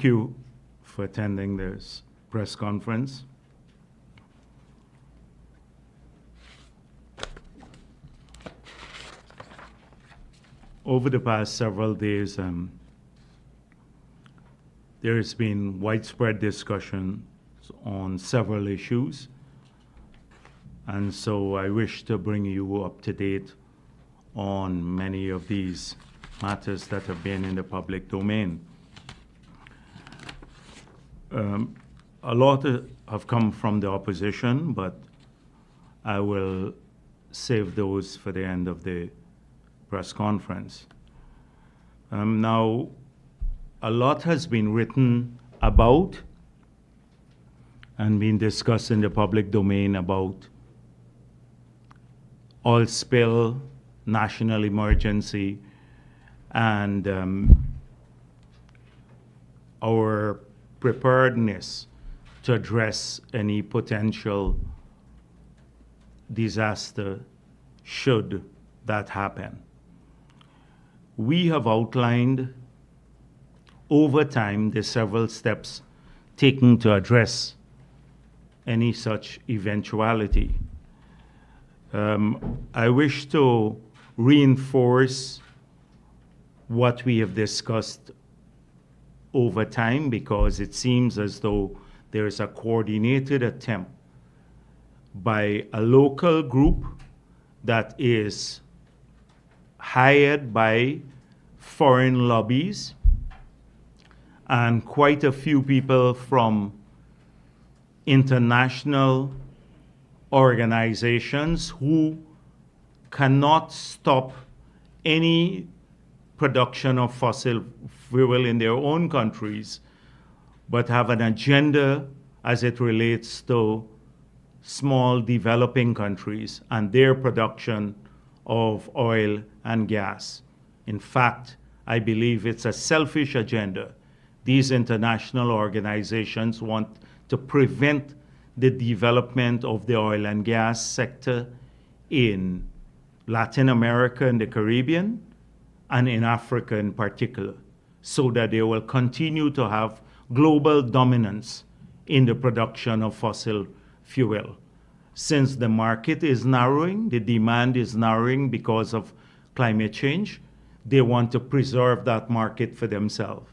Thank you for attending this press conference. Over the past several days, there has been widespread discussion on several issues, and so I wish to bring you up to date on many of these matters that have been in the public domain. A lot have come from the opposition, but I will save those for the end of the press conference. Now, a lot has been written about and been discussed in the public domain about oil spill, national emergency, and our preparedness to address any potential disaster should that happen. We have outlined over time the several steps taken to address any such eventuality. I wish to reinforce what we have discussed over time, because it seems as though there is a coordinated attempt by a local group that is hired by foreign lobbies and quite a few people from international organizations who cannot stop any production of fossil fuel in their own countries, but have an agenda as it relates to small developing countries and their production of oil and gas. In fact, I believe it's a selfish agenda. These international organizations want to prevent the development of the oil and gas sector in Latin America and the Caribbean, and in Africa in particular, so that they will continue to have global dominance in the production of fossil fuel. Since the market is narrowing, the demand is narrowing because of climate change, they want to preserve that market for themselves.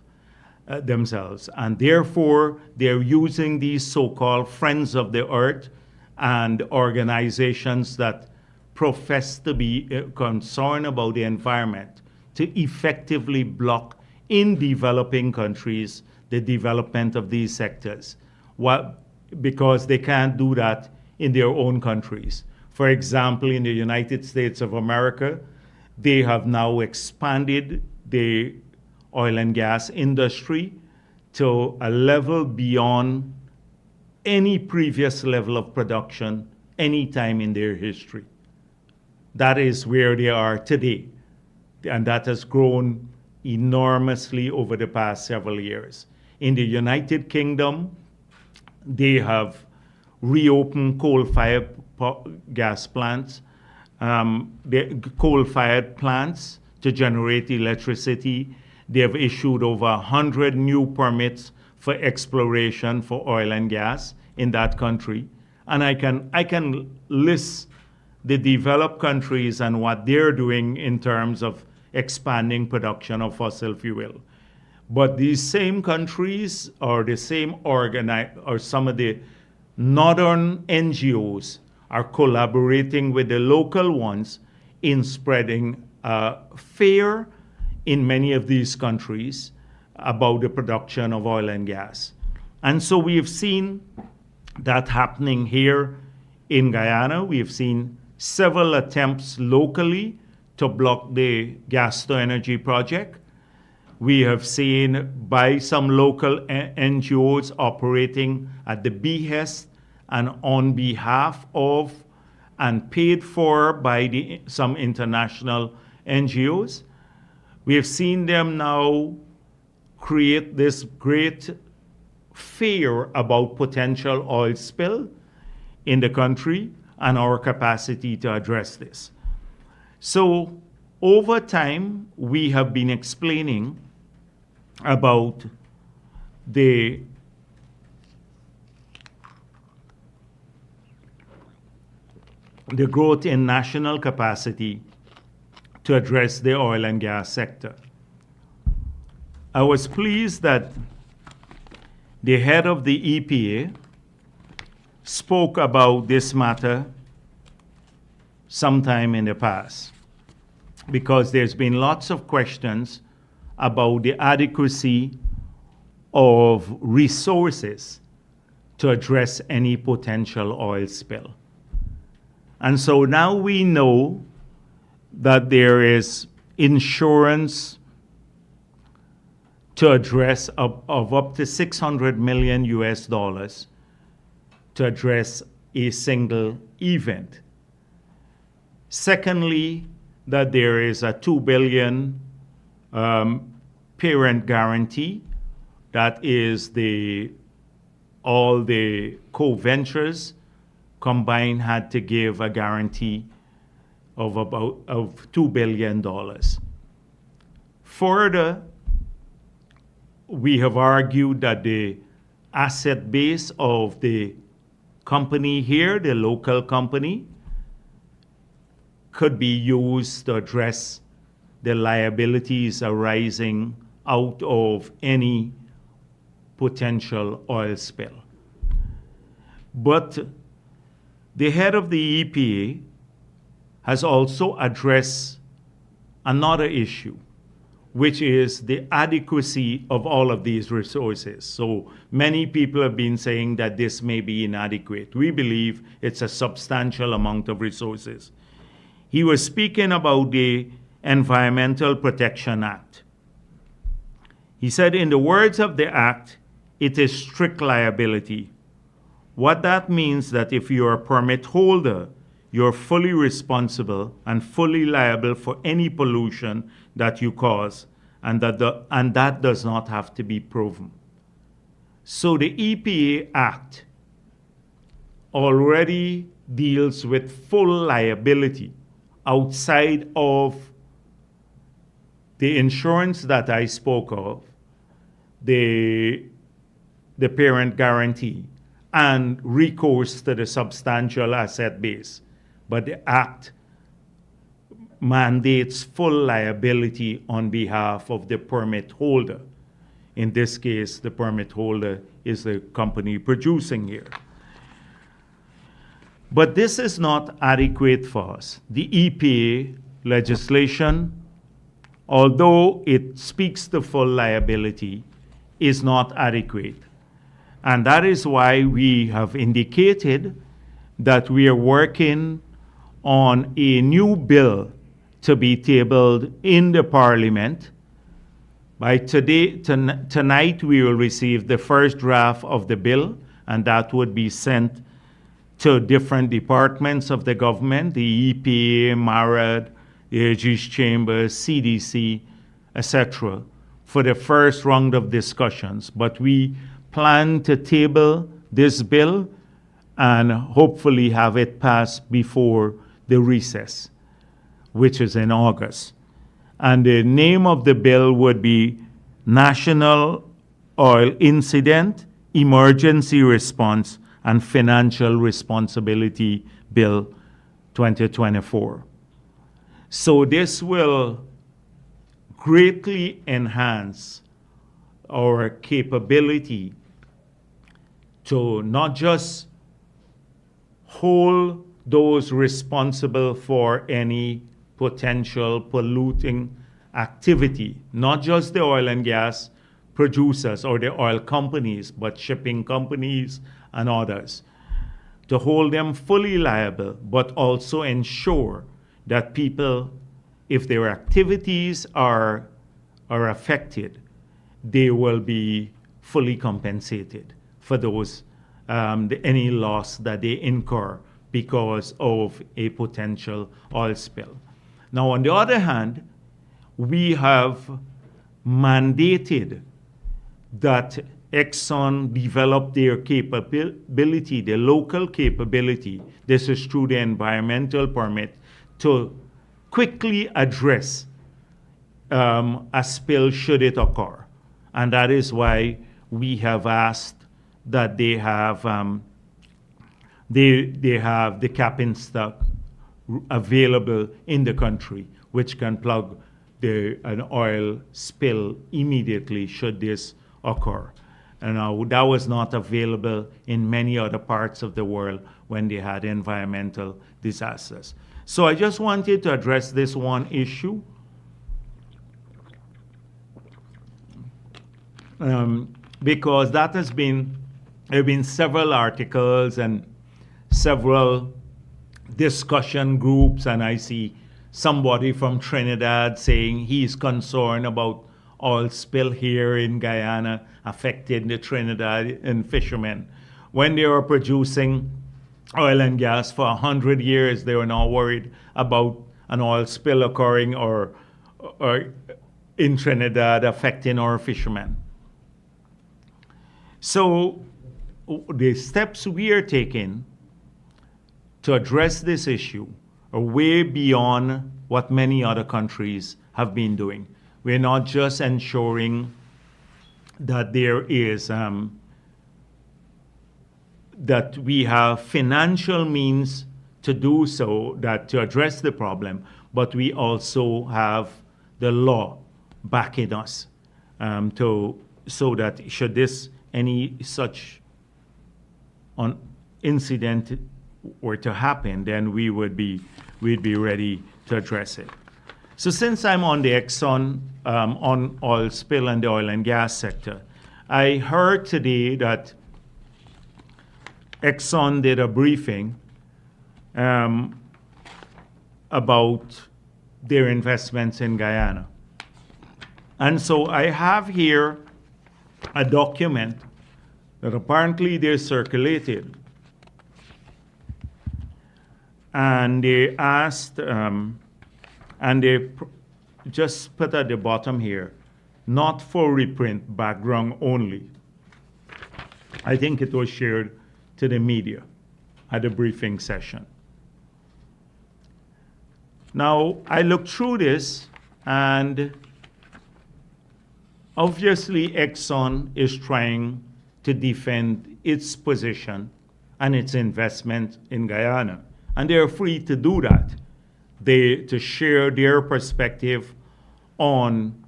And therefore, they're using these so-called friends of the earth and organizations that profess to be concerned about the environment to effectively block in developing countries the development of these sectors, because they can't do that in their own countries. For example, in the United States of America, they have now expanded the oil and gas industry to a level beyond any previous level of production any time in their history. That is where they are today. And that has grown enormously over the past several years. In the United Kingdom, they have reopened coal-fired gas plants, coal-fired plants to generate electricity. They have issued over 100 new permits for exploration for oil and gas in that country. And I can list the developed countries and what they're doing in terms of expanding production of fossil fuel. But these same countries or the same or some of the northern NGOs are collaborating with the local ones in spreading fear in many of these countries about the production of oil and gas. And so we have seen that happening here in Guyana. We have seen several attempts locally to block the gas-to-energy project. We have seen by some local NGOs operating at the behest and on behalf of and paid for by some international NGOs. We have seen them now create this great fear about potential oil spill in the country and our capacity to address this. So over time, we have been explaining about the growth in national capacity to address the oil and gas sector. I was pleased that the head of the EPA spoke about this matter sometime in the past, because there's been lots of questions about the adequacy of resources to address any potential oil spill. And so now we know that there is insurance to address of up to $600 million to address a single event. Secondly, that there is a $2 billion parent guarantee. That is all the co-ventures combined had to give a guarantee of $2 billion. Further, we have argued that the asset base of the company here, the local company, could be used to address the liabilities arising out of any potential oil spill. But the head of the EPA has also addressed another issue, which is the adequacy of all of these resources. So many people have been saying that this may be inadequate. We believe it's a substantial amount of resources. He was speaking about the Environmental Protection Act. He said, in the words of the act, it is strict liability. What that means that if you're a permit holder, you're fully responsible and fully liable for any pollution that you cause, and that does not have to be proven. So the EPA Act already deals with full liability outside of the insurance that I spoke of, the parent guarantee, and recourse to the substantial asset base. But the Act mandates full liability on behalf of the permit holder. In this case, the permit holder is the company producing here. But this is not adequate for us. The EPA legislation, although it speaks to full liability, is not adequate. And that is why we have indicated that we are working on a new bill to be tabled in the Parliament. By tonight, we will receive the first draft of the bill, and that would be sent to different departments of the government, the EPA, MARAD, the Aegis Chambers, CDC, etc., for the first round of discussions. But we plan to table this bill and hopefully have it passed before the recess, which is in August. And the name of the bill would be National Oil Incident, Emergency Response, and Financial Responsibility Bill 2024. So this will greatly enhance our capability to not just hold those responsible for any potential polluting activity, not just the oil and gas producers or the oil companies, but shipping companies and others, to hold them fully liable, but also ensure that people, if their activities are affected, they will be fully compensated for those any loss that they incur because of a potential oil spill. Now, on the other hand, we have mandated that Exxon develop their capability, their local capability, this is through the environmental permit, to quickly address a spill should it occur. And that is why we have asked that they have the capping stock available in the country, which can plug an oil spill immediately should this occur. And that was not available in many other parts of the world when they had environmental disasters. So I just wanted to address this one issue. Because there have been several articles and several discussion groups, and I see somebody from Trinidad saying he's concerned about oil spill here in Guyana affecting the Trinidadian fishermen. When they were producing oil and gas for 100 years, they were now worried about an oil spill occurring or in Trinidad affecting our fishermen. So the steps we are taking to address this issue are way beyond what many other countries have been doing. We're not just ensuring that there is that we have financial means to do so, that to address the problem, but we also have the law backing us so that should any such incident were to happen, then we'd be ready to address it. So since I'm on the Exxon on oil spill and the oil and gas sector, I heard today that Exxon did a briefing about their investments in Guyana. And so I have here a document that apparently they circulated. And they asked, and they just put at the bottom here, not for reprint, background only. I think it was shared to the media at the briefing session. Now, I looked through this, and obviously Exxon is trying to defend its position and its investment in Guyana. And they're free to do that. To share their perspective on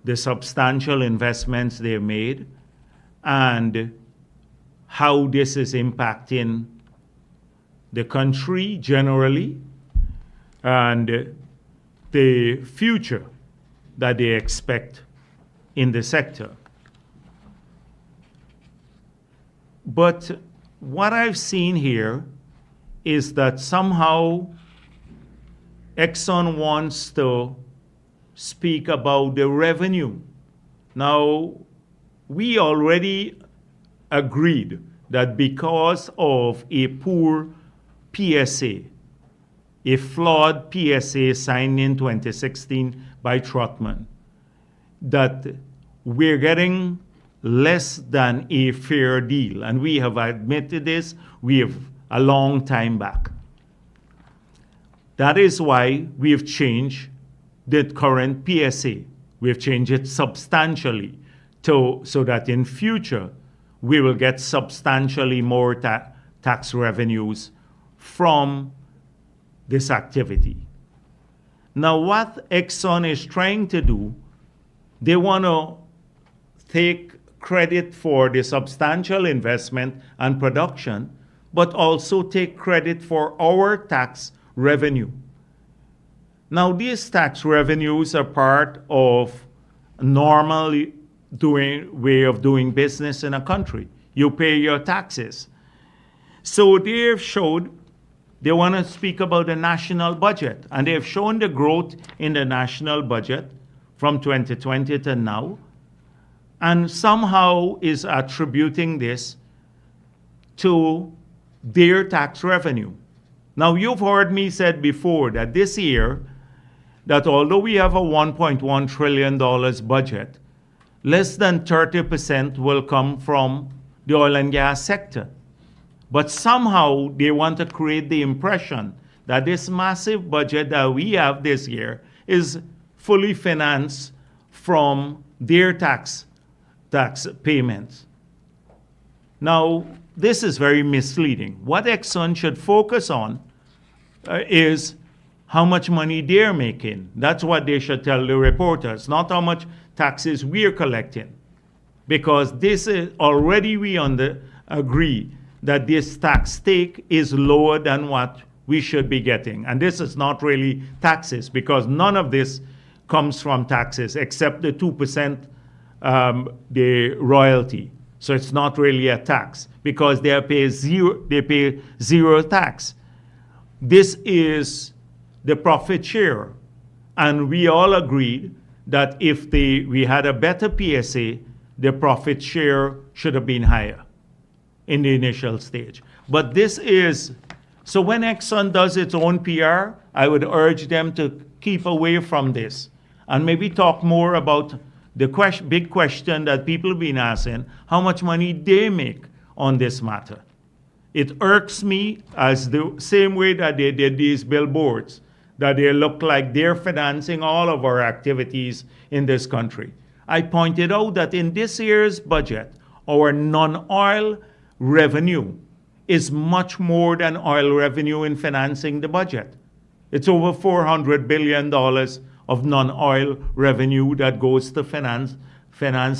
the substantial investments they've made and how this is impacting the country generally and the future that they expect in the sector. But what I've seen here is that somehow Exxon wants to speak about the revenue. Now, we already agreed that because of a poor PSA, a flawed PSA signed in 2016 by Trotman, that we're getting less than a fair deal. And we have admitted this, we have a long time back. That is why we have changed the current PSA. We have changed it substantially so that in future we will get substantially more tax revenues from this activity. Now, what Exxon is trying to do, they want to take credit for the substantial investment and production, but also take credit for our tax revenue. Now, these tax revenues are part of normal way of doing business in a country. You pay your taxes. So they have showed, they want to speak about the national budget, and they have shown the growth in the national budget from 2020 to now, and somehow is attributing this to their tax revenue. Now, you've heard me said before that this year, that although we have a $1.1 trillion budget, less than 30% will come from the oil and gas sector. But somehow they want to create the impression that this massive budget that we have this year is fully financed from their tax tax payments. Now, this is very misleading. What Exxon should focus on is how much money they're making. That's what they should tell the reporters, not how much taxes we're collecting. Because this is already we agree that this tax take is lower than what we should be getting. And this is not really taxes, because none of this comes from taxes except the 2% the royalty. So it's not really a tax because they pay zero tax. This is the profit share. And we all agreed that if we had a better PSA, the profit share should have been higher in the initial stage. But this is, so when Exxon does its own PR, I would urge them to keep away from this and maybe talk more about the big question that people have been asking, how much money they make on this matter. It irks me as the same way that they did these billboards, that they look like they're financing all of our activities in this country. I pointed out that in this year's budget, our non-oil revenue is much more than oil revenue in financing the budget. It's over $400 billion of non-oil revenue that goes to finance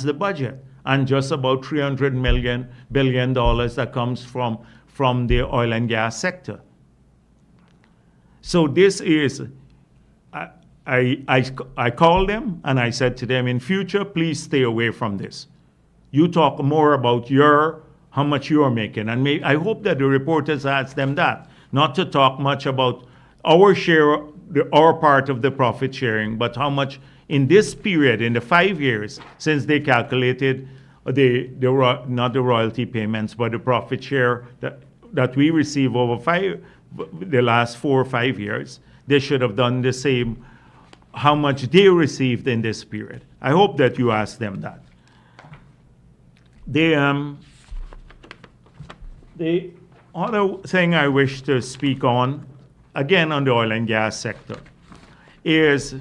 the budget, and just about $300 billion that comes from the oil and gas sector. So this is, I called them and I said to them, in future, please stay away from this. You talk more about how much you're making. And I hope that the reporters ask them that, not to talk much about our share, our part of the profit sharing, but how much in this period, in the 5 years since they calculated not the royalty payments, but the profit share that we receive over the last 4 or 5 years, they should have done the same, how much they received in this period. I hope that you ask them that. The other thing I wish to speak on, again on the oil and gas sector, is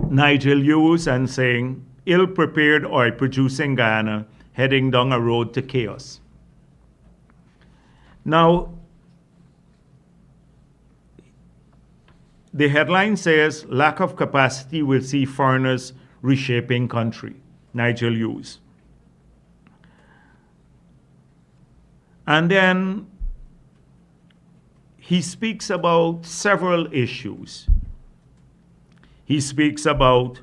Nigel Hughes and saying, ill-prepared oil producing Guyana heading down a road to chaos. Now, the headline says, lack of capacity will see foreigners reshaping country, Nigel Hughes. And then he speaks about several issues. He speaks about,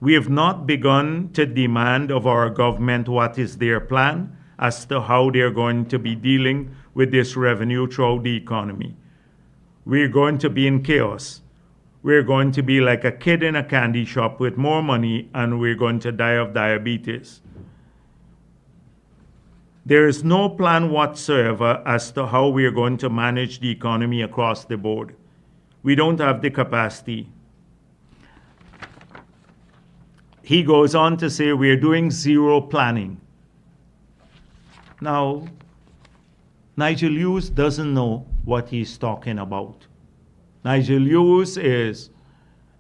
we have not begun to demand of our government what is their plan as to how they're going to be dealing with this revenue throughout the economy. We're going to be in chaos. We're going to be like a kid in a candy shop with more money, and we're going to die of diabetes. There is no plan whatsoever as to how we are going to manage the economy across the board. We don't have the capacity. He goes on to say we're doing zero planning. Now, Nigel Hughes doesn't know what he's talking about. Nigel Hughes is,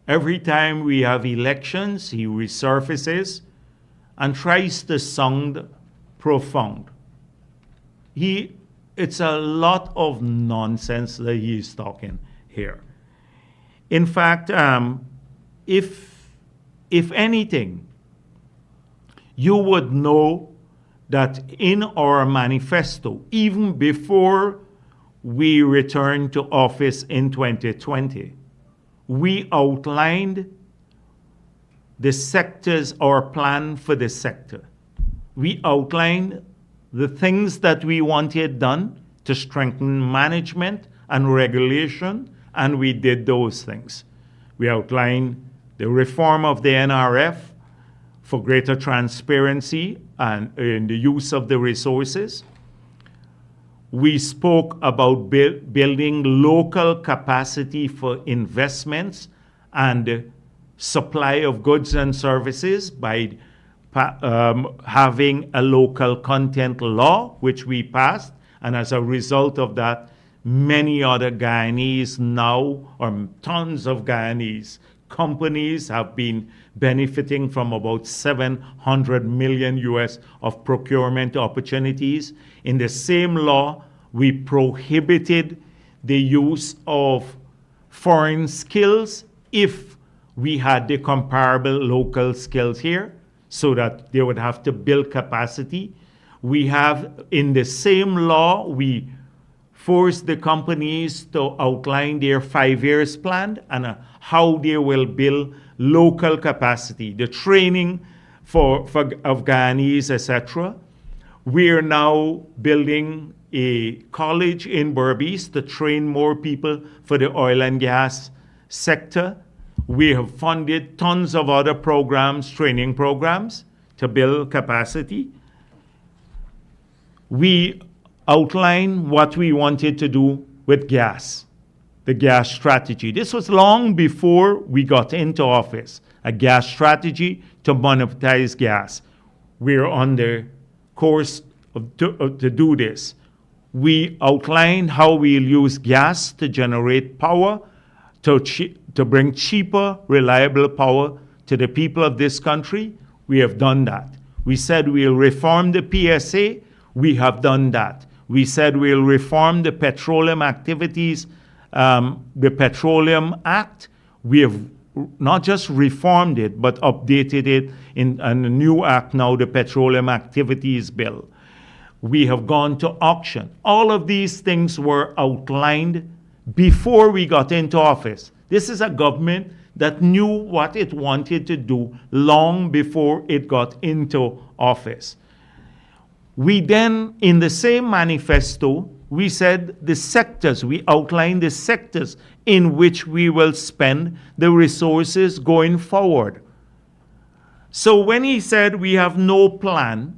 every time we have elections, he resurfaces and tries to sound profound. It's a lot of nonsense that he's talking here. In fact, if anything, you would know that in our manifesto, even before we returned to office in 2020, we outlined the sectors, our plan for the sector. We outlined the things that we wanted done to strengthen management and regulation, and we did those things. We outlined the reform of the NRF for greater transparency and in the use of the resources. We spoke about building local capacity for investments and supply of goods and services by having a local content law, which we passed. And as a result of that, many other Guyanese now, or tons of Guyanese, companies have been benefiting from about 700 million US of procurement opportunities. In the same law, we prohibited the use of foreign skills if we had the comparable local skills here, so that they would have to build capacity. We have, in the same law, we force the companies to outline their 5 years plan and how they will build local capacity, the training of Guyanese, etc. We are now building a college in Berbice to train more people for the oil and gas sector. We have funded tons of other programs, training programs, to build capacity. We outlined what we wanted to do with gas, the gas strategy. This was long before we got into office, a gas strategy to monetize gas. We're on the course to do this. We outlined how we'll use gas to generate power, to bring cheaper, reliable power to the people of this country. We have done that. We said we'll reform the PSA. We have done that. We said we'll reform the petroleum activities, the Petroleum Act. We have not just reformed it, but updated it in a new act now, the Petroleum Activities Bill. We have gone to auction. All of these things were outlined before we got into office. This is a government that knew what it wanted to do long before it got into office. We then, in the same manifesto, we said the sectors, we outlined the sectors in which we will spend the resources going forward. So when he said we have no plan,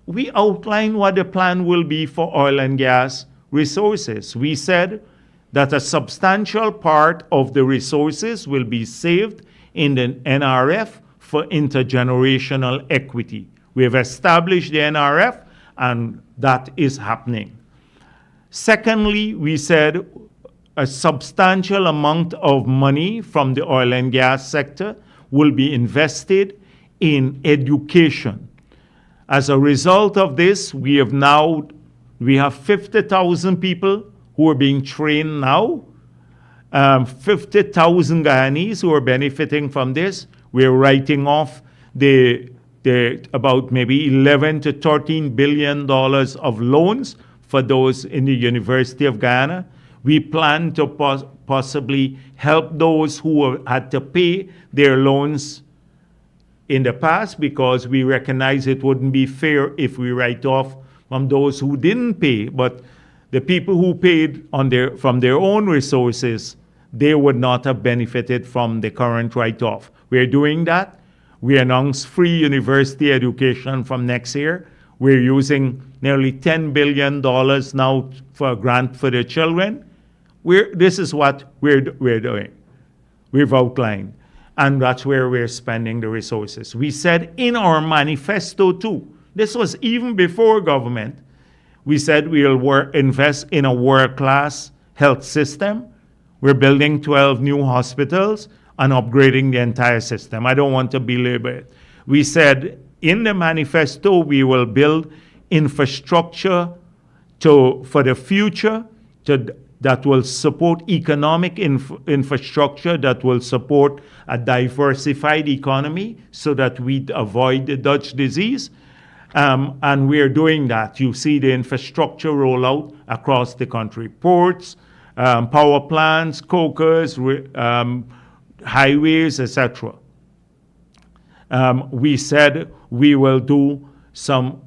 we outlined what the plan will be for oil and gas resources. We said that a substantial part of the resources will be saved in the NRF for intergenerational equity. We have established the NRF, and that is happening. Secondly, we said a substantial amount of money from the oil and gas sector will be invested in education. As a result of this, we have 50,000 people who are being trained now, 50,000 Guyanese who are benefiting from this. We're writing off the about maybe $11 to $13 billion of loans for those in the University of Guyana. We plan to possibly help those who had to pay their loans in the past, because we recognize it wouldn't be fair if we write off from those who didn't pay. But the people who paid from their own resources, they would not have benefited from the current write-off. We're doing that. We announced free university education from next year. We're using nearly $10 billion now for a grant for the children. This is what we're doing. We've outlined. And that's where we're spending the resources. We said in our manifesto too, this was even before government, we said we'll invest in a world-class health system. We're building 12 new hospitals and upgrading the entire system. I don't want to belabor it. We said in the manifesto we will build infrastructure for the future that will support economic infrastructure, that will support a diversified economy so that we avoid the Dutch disease. And we're doing that. You see the infrastructure rollout across the country. Ports, power plants, cokers, highways, etc. We said we will do some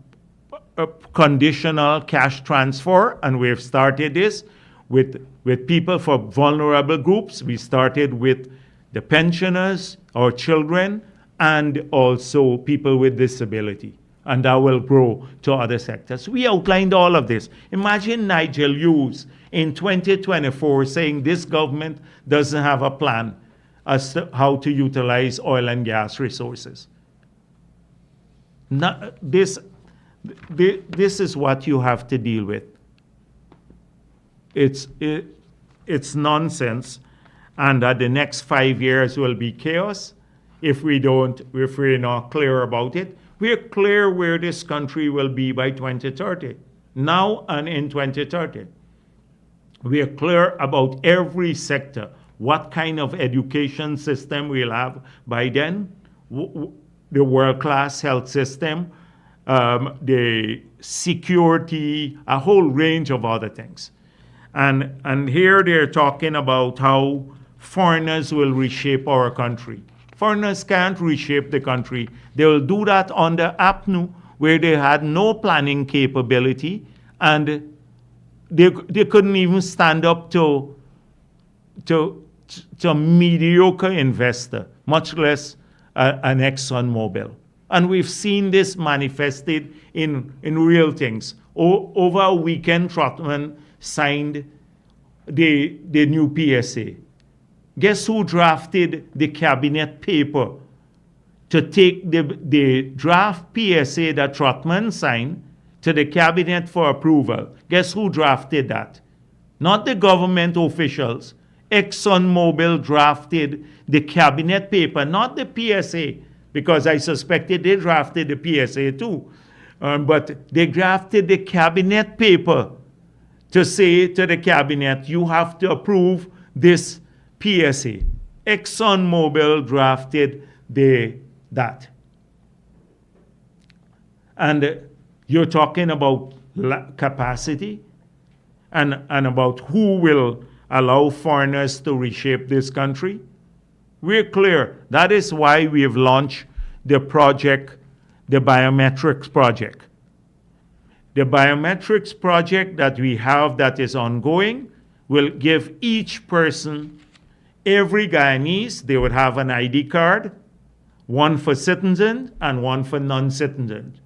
conditional cash transfer, and we've started this with people for vulnerable groups. We started with the pensioners, our children, and also people with disability. And that will grow to other sectors. We outlined all of this. Imagine Nigel Hughes in 2024 saying this government doesn't have a plan as to how to utilize oil and gas resources. This is what you have to deal with. It's nonsense. and that the next 5 years will be chaos if we're not clear about it. We're clear where this country will be by 2030, now and in 2030. We are clear about every sector, what kind of education system we'll have by then, the world-class health system, the security, a whole range of other things. And here they're talking about how foreigners will reshape our country. Foreigners can't reshape the country. They will do that under APNU, where they had no planning capability, and they couldn't even stand up to a mediocre investor, much less an Exxon Mobil. And we've seen this manifested in real things. Over a weekend, Trotman signed the new PSA. Guess who drafted the cabinet paper to take the draft PSA that Trotman signed to the cabinet for approval? Guess who drafted that? Not the government officials. Exxon Mobil drafted the cabinet paper, not the PSA, because I suspected they drafted the PSA too. But they drafted the cabinet paper to say to the cabinet, you have to approve this PSA. Exxon Mobil drafted that. And you're talking about capacity and about who will allow foreigners to reshape this country. We're clear. That is why we have launched the project, the biometrics project. The biometrics project that we have that is ongoing will give each person, every Guyanese, they would have an ID card, one for citizens and one for non-citizens,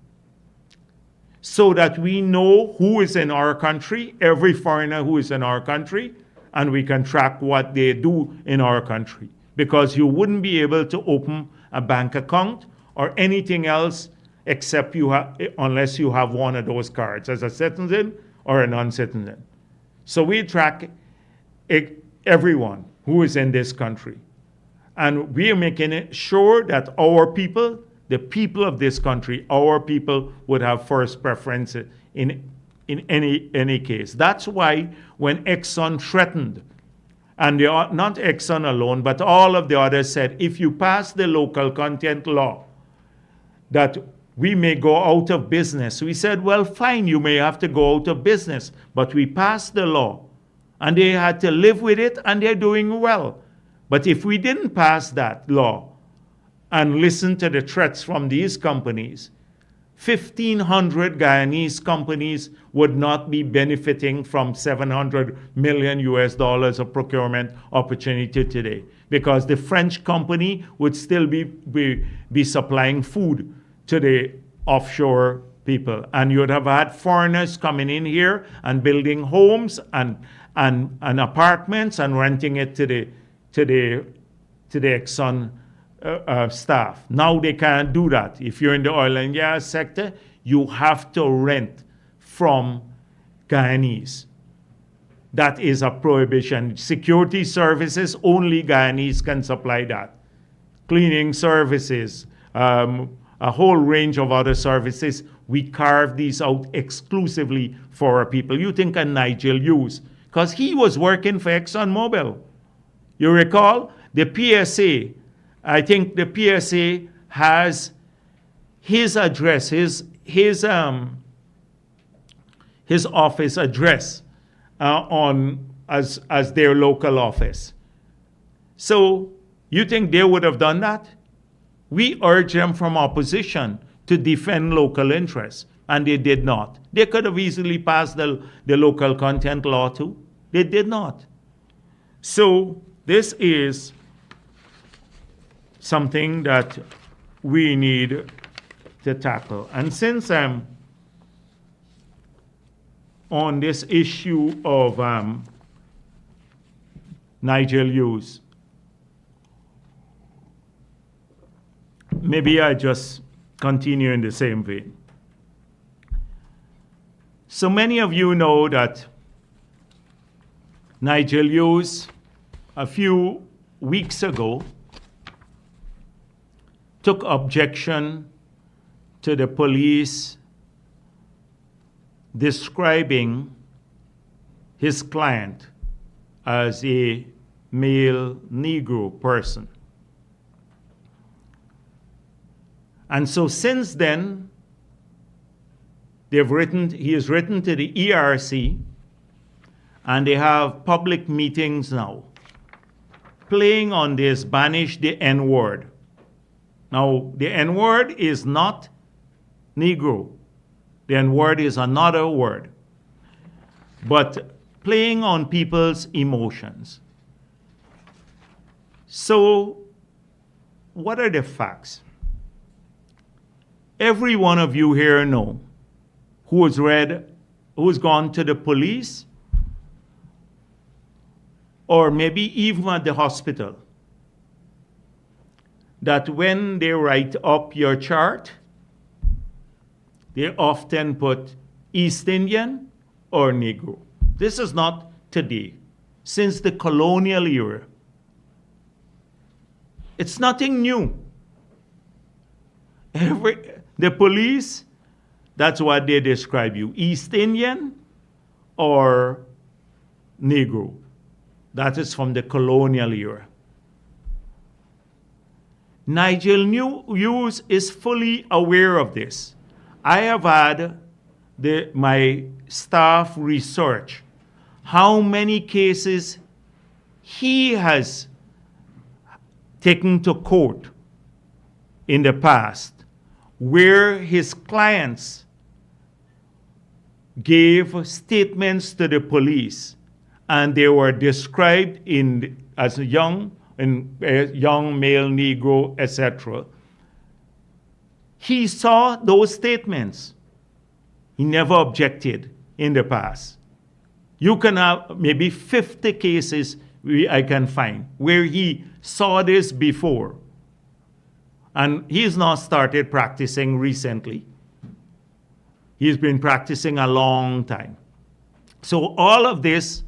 so that we know who is in our country, every foreigner who is in our country, and we can track what they do in our country. Because you wouldn't be able to open a bank account or anything else except unless you have one of those cards as a citizen or a non-citizen. So we track everyone who is in this country. And we are making sure that our people, the people of this country, our people would have first preference in any case. That's why when Exxon threatened, and not Exxon alone, but all of the others said, if you pass the local content law, that we may go out of business. We said, well, fine, you may have to go out of business, but we passed the law, and they had to live with it, and they're doing well. But if we didn't pass that law and listen to the threats from these companies, 1,500 Guyanese companies would not be benefiting from $700 million of procurement opportunity today, because the French company would still be supplying food to the offshore people. And you would have had foreigners coming in here and building homes and apartments and renting it to the Exxon staff. Now they can't do that. If you're in the oil and gas sector, you have to rent from Guyanese. That is a prohibition. Security services, only Guyanese can supply that. Cleaning services, a whole range of other services, we carve these out exclusively for our people. You think of Nigel Hughes, because he was working for Exxon Mobil. You recall the PSA. I think the PSA has his address, his office address as their local office. So you think they would have done that? We urged them from opposition to defend local interests, and they did not. They could have easily passed the local content law too. They did not. So this is something that we need to tackle. And since I'm on this issue of Nigel Hughes, maybe I just continue in the same vein. So many of you know that Nigel Hughes a few weeks ago, took objection to the police describing his client as a male Negro person. And so since then, he has written to the ERC, and they have public meetings now, playing on this, banish the N-word. Now, the N-word is not Negro. The N-word is another word. But playing on people's emotions. So, what are the facts? Every one of you here know who has gone to the police, or maybe even at the hospital, that when they write up your chart, they often put East Indian or Negro. This is not today, since the colonial era. It's nothing new. The police, that's what they describe you, East Indian or Negro. That is from the colonial era. Nigel Hughes is fully aware of this. I have had my staff research how many cases he has taken to court in the past where his clients gave statements to the police and they were described as a young male Negro, etc. He saw those statements. He never objected in the past. You can have maybe 50 cases I can find where he saw this before. And he's not started practicing recently. He's been practicing a long time. So all of this,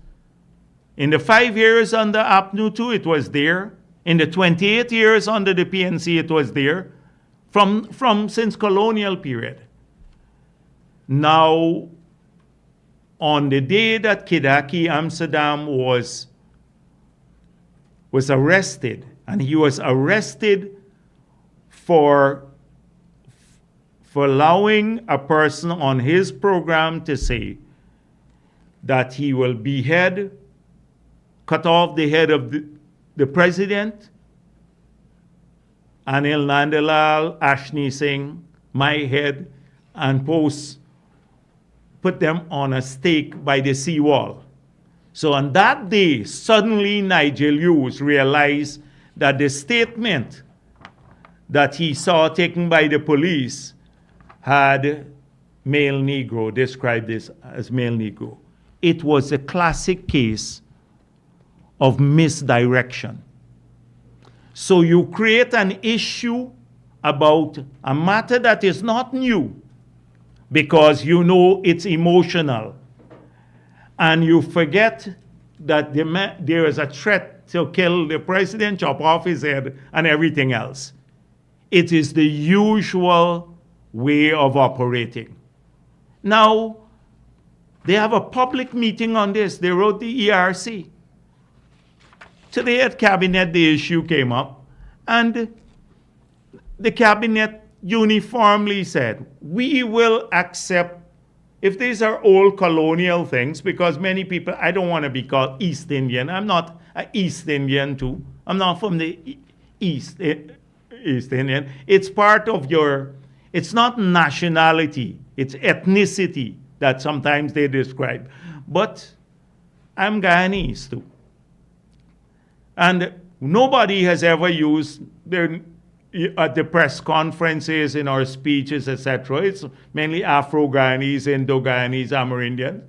in the 5 years under APNU 2, it was there. In the 28 years under the PNC, it was there. Since colonial period. Now, on the day that Kidaki Amsterdam was arrested, and he was arrested for allowing a person on his program to say that he will cut off the head of the president, Anil Nandalal, Ashni Singh, my head, and put them on a stake by the seawall. So on that day, suddenly Nigel Hughes realized that the statement that he saw taken by the police had male Negro, described this as male Negro. It was a classic case of misdirection. So you create an issue about a matter that is not new because you know it's emotional. And you forget that there is a threat to kill the president, chop off his head, and everything else. It is the usual way of operating. Now, they have a public meeting on this. They wrote the ERC. Today at Cabinet, the issue came up, and the Cabinet uniformly said, we will accept, if these are old colonial things, because many people, I don't want to be called East Indian. I'm not an East Indian too. I'm not from the East Indian. It's part of it's not nationality, it's ethnicity that sometimes they describe. But I'm Guyanese too. And nobody has ever used at the press conferences, in our speeches, etc. It's mainly Afro-Guyanese, Indo-Guyanese, Amerindians.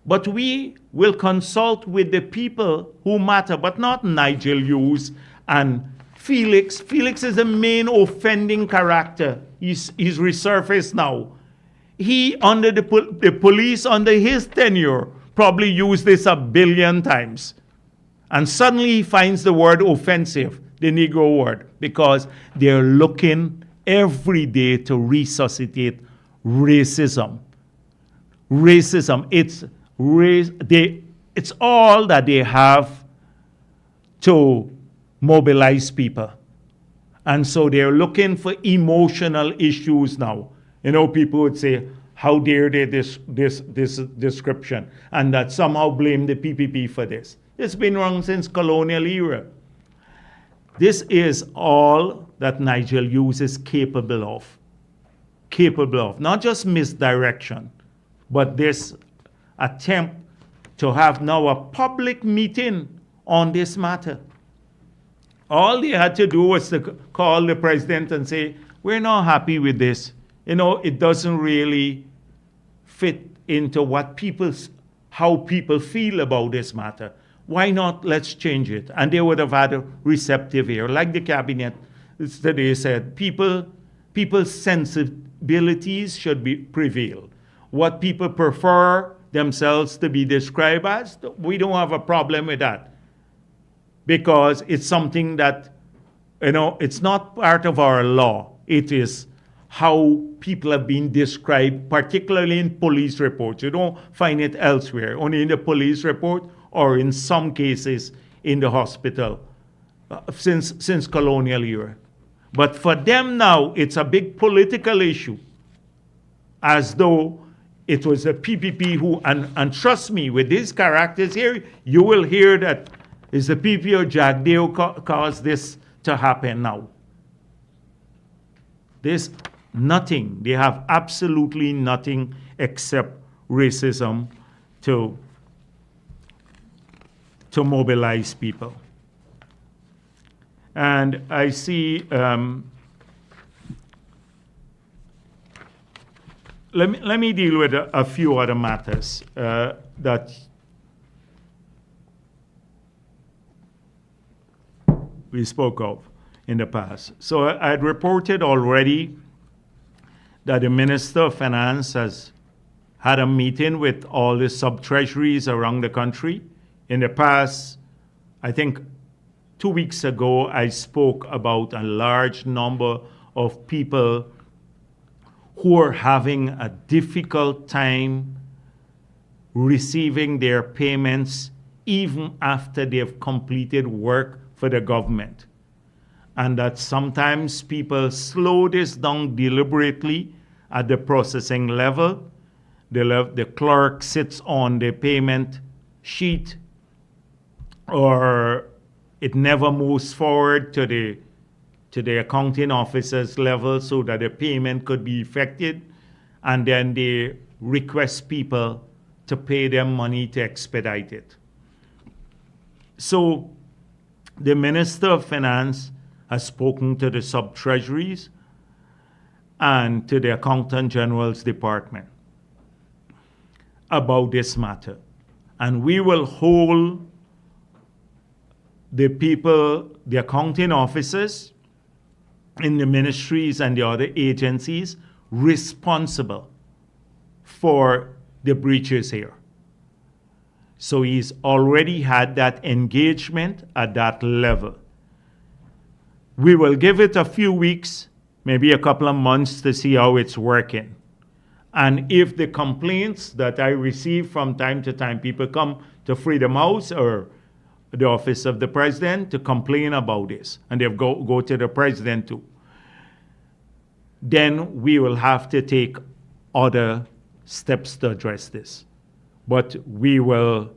But we will consult with the people who matter, but not Nigel Hughes and Felix. Felix is the main offending character. He's resurfaced now. He, under the police, under his tenure, probably used this 1 billion times. And suddenly he finds the word offensive, the Negro word, because they're looking every day to resuscitate racism. Racism, it's all that they have to mobilize people. And so they're looking for emotional issues now. You know, people would say, how dare they this description, and that somehow blame the PPP for this. It's been wrong since colonial era. This is all that Nigel Hughes is capable of. Capable of. Not just misdirection, but this attempt to have now a public meeting on this matter. All they had to do was to call the president and say, we're not happy with this. You know, it doesn't really fit into how people feel about this matter. Why not? Let's change it. And they would have had a receptive ear. Like the cabinet today said, people's sensibilities should prevail. What people prefer themselves to be described as, we don't have a problem with that. Because it's something that, you know, it's not part of our law. It is how people have been described, particularly in police reports. You don't find it elsewhere, only in the police report or in some cases in the hospital since colonial era. But for them now, it's a big political issue, as though it was the PPP who, and trust me, with these characters here, you will hear that it's the PPP or Jagdeo caused this to happen now. There's nothing. They have absolutely nothing except racism to mobilize people. And I see, let me deal with a few other matters that we spoke of in the past. So I had reported already that the Minister of Finance has had a meeting with all the sub-treasuries around the country. In the past, I think 2 weeks ago, I spoke about a large number of people who are having a difficult time receiving their payments even after they've completed work for the government. And that sometimes people slow this down deliberately at the processing level. The clerk sits on the payment sheet, or it never moves forward to the accounting officer's level so that the payment could be effected, and then they request people to pay them money to expedite it. So the Minister of Finance has spoken to the sub-treasuries and to the Accountant General's Department about this matter. And we will hold the people, the accounting officers in the ministries and the other agencies responsible for the breaches here. So he's already had that engagement at that level. We will give it a few weeks, maybe a couple of months, to see how it's working. And if the complaints that I receive from time to time, people come to Freedom House or the office of the president to complain about this, and they go to the president too, then we will have to take other steps to address this. But we will,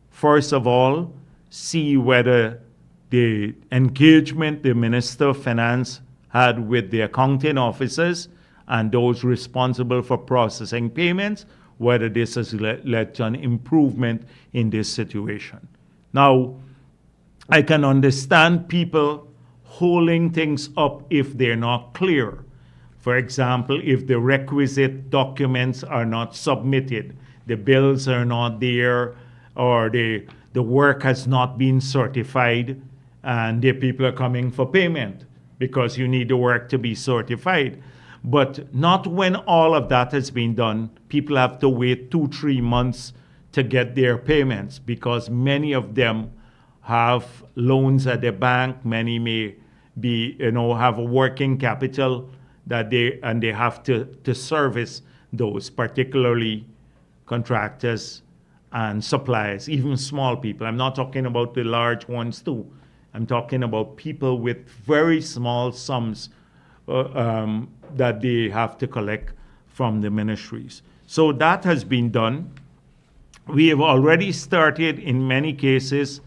first of all, see whether the engagement the Minister of Finance had with the accounting officers and those responsible for processing payments, whether this has led to an improvement in this situation. Now, I can understand people holding things up if they're not clear. For example, if the requisite documents are not submitted, the bills are not there, or the work has not been certified, and the people are coming for payment because you need the work to be certified. But not when all of that has been done. People have to wait 2-3 months to get their payments because many of them have loans at the bank. Many may be, have a working capital that they have to service those, particularly contractors and suppliers, even small people. I'm not talking about the large ones too. I'm talking about people with very small sums that they have to collect from the ministries. So that has been done. We have already started in many cases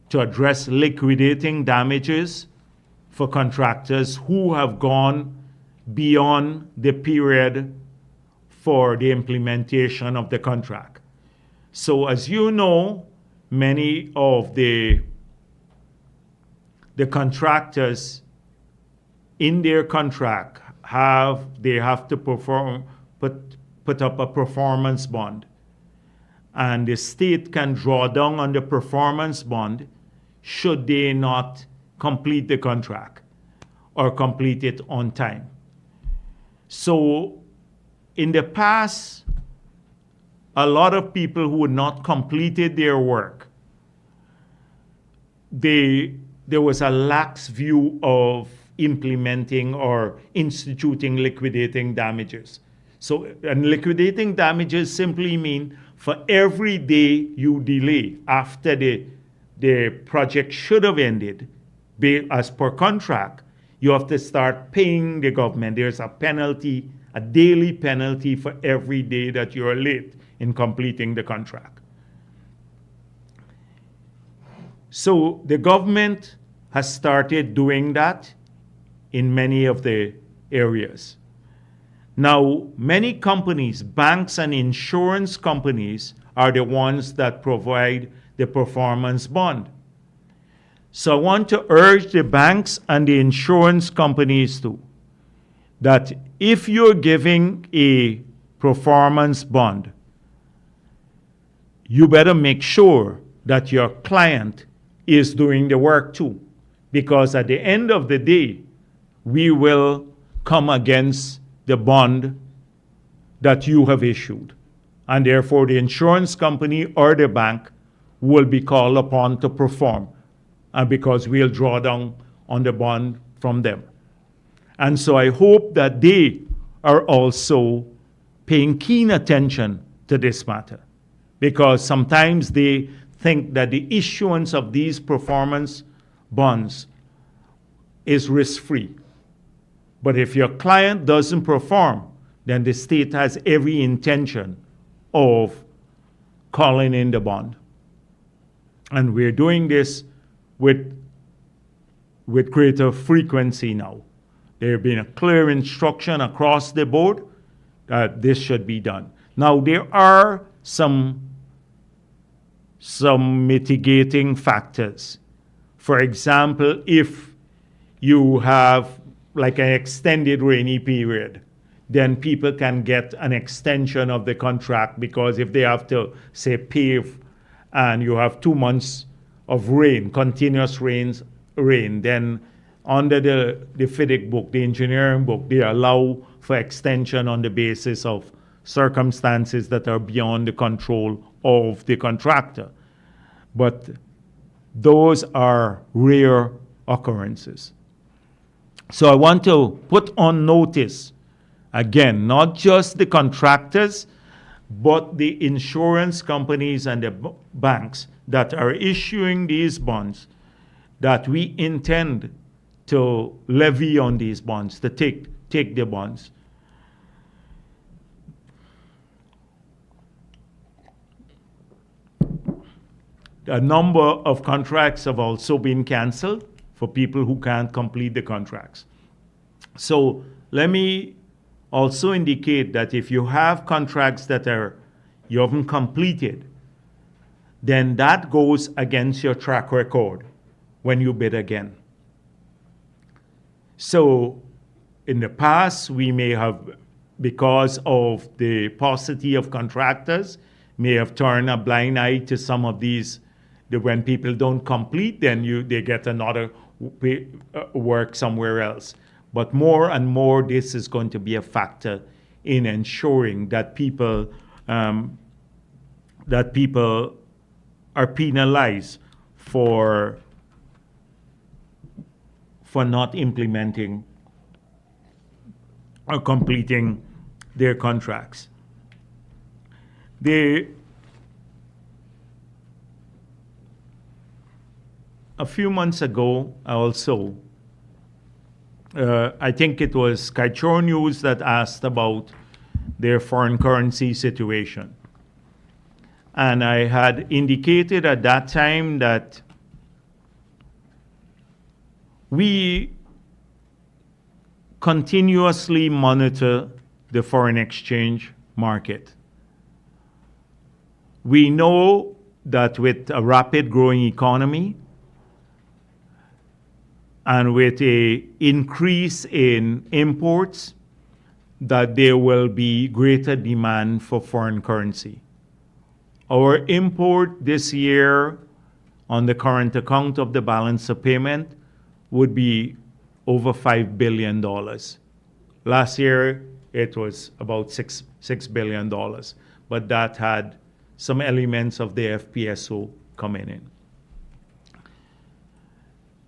to address liquidating damages for contractors who have gone beyond the period for the implementation of the contract. So as you know, many of the contractors in their contract they have to put up a performance bond. And the state can draw down on the performance bond should they not complete the contract or complete it on time. So in the past, a lot of people who had not completed their work, there was a lax view of implementing or instituting liquidating damages. So, and liquidating damages simply mean for every day you delay after the project should have ended, as per contract, you have to start paying the government. There's a penalty, a daily penalty for every day that you're late in completing the contract. So the government has started doing that in many of the areas. Now, many companies, banks and insurance companies, are the ones that provide the performance bond. So I want to urge the banks and the insurance companies too, that if you're giving a performance bond, you better make sure that your client is doing the work too. Because at the end of the day, we will come against the bond that you have issued. And therefore, the insurance company or the bank will be called upon to perform, because we'll draw down on the bond from them. And so I hope that they are also paying keen attention to this matter, because sometimes they think that the issuance of these performance bonds is risk-free. But if your client doesn't perform, then the state has every intention of calling in the bond. And we're doing this with greater frequency now. There have been a clear instruction across the board that this should be done. Now, there are some mitigating factors. For example, if you have like an extended rainy period, then people can get an extension of the contract, because if they have to, say, pave and you have 2 months of rain, continuous rain, then under the FIDIC book, the engineering book, they allow for extension on the basis of circumstances that are beyond the control of the contractor. But those are rare occurrences. So I want to put on notice, again, not just the contractors, but the insurance companies and the banks that are issuing these bonds, that we intend to levy on these bonds, to take the bonds. A number of contracts have also been canceled for people who can't complete the contracts. So let me also indicate that if you have contracts that you haven't completed, then that goes against your track record when you bid again. So in the past, we may have, because of the paucity of contractors, may have turned a blind eye to some of these. When people don't complete, then they get another work somewhere else. But more and more, this is going to be a factor in ensuring that people are penalized for not implementing or completing their contracts. A few months ago, also, I think it was Skyshore News that asked about their foreign currency situation. And I had indicated at that time that we continuously monitor the foreign exchange market. We know that with a rapid growing economy and with an increase in imports, that there will be greater demand for foreign currency. Our import this year on the current account of the balance of payment would be over $5 billion. Last year, it was about $6 billion, but that had some elements of the FPSO coming in.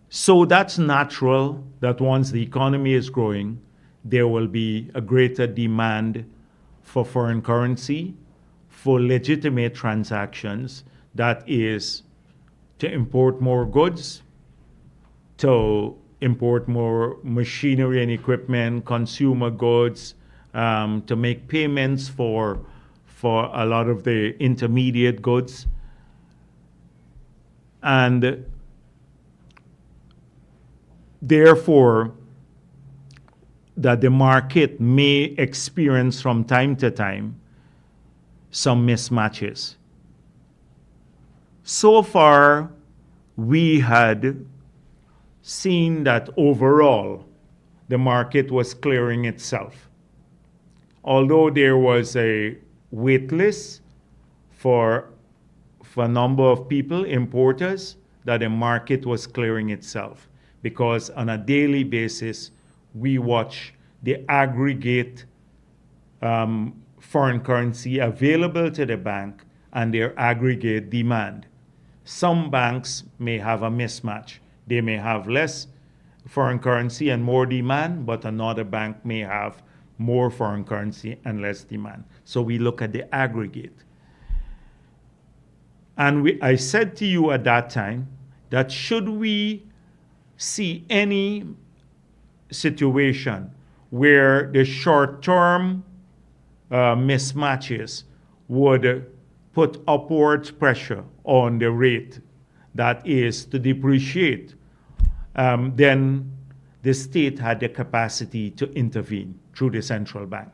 So that's natural that once the economy is growing, there will be a greater demand for foreign currency, for legitimate transactions, that is to import more goods, to import more machinery and equipment, consumer goods, to make payments for a lot of the intermediate goods. And therefore, that the market may experience from time to time some mismatches. So far, we had seen that overall the market was clearing itself. Although there was a wait list for a number of people, importers, that the market was clearing itself. Because on a daily basis, we watch the aggregate foreign currency available to the bank and their aggregate demand. Some banks may have a mismatch. They may have less foreign currency and more demand, but another bank may have more foreign currency and less demand. So we look at the aggregate. And I said to you at that time that should we see any situation where the short-term mismatches would put upwards pressure on the rate that is to depreciate, then the state had the capacity to intervene through the central bank.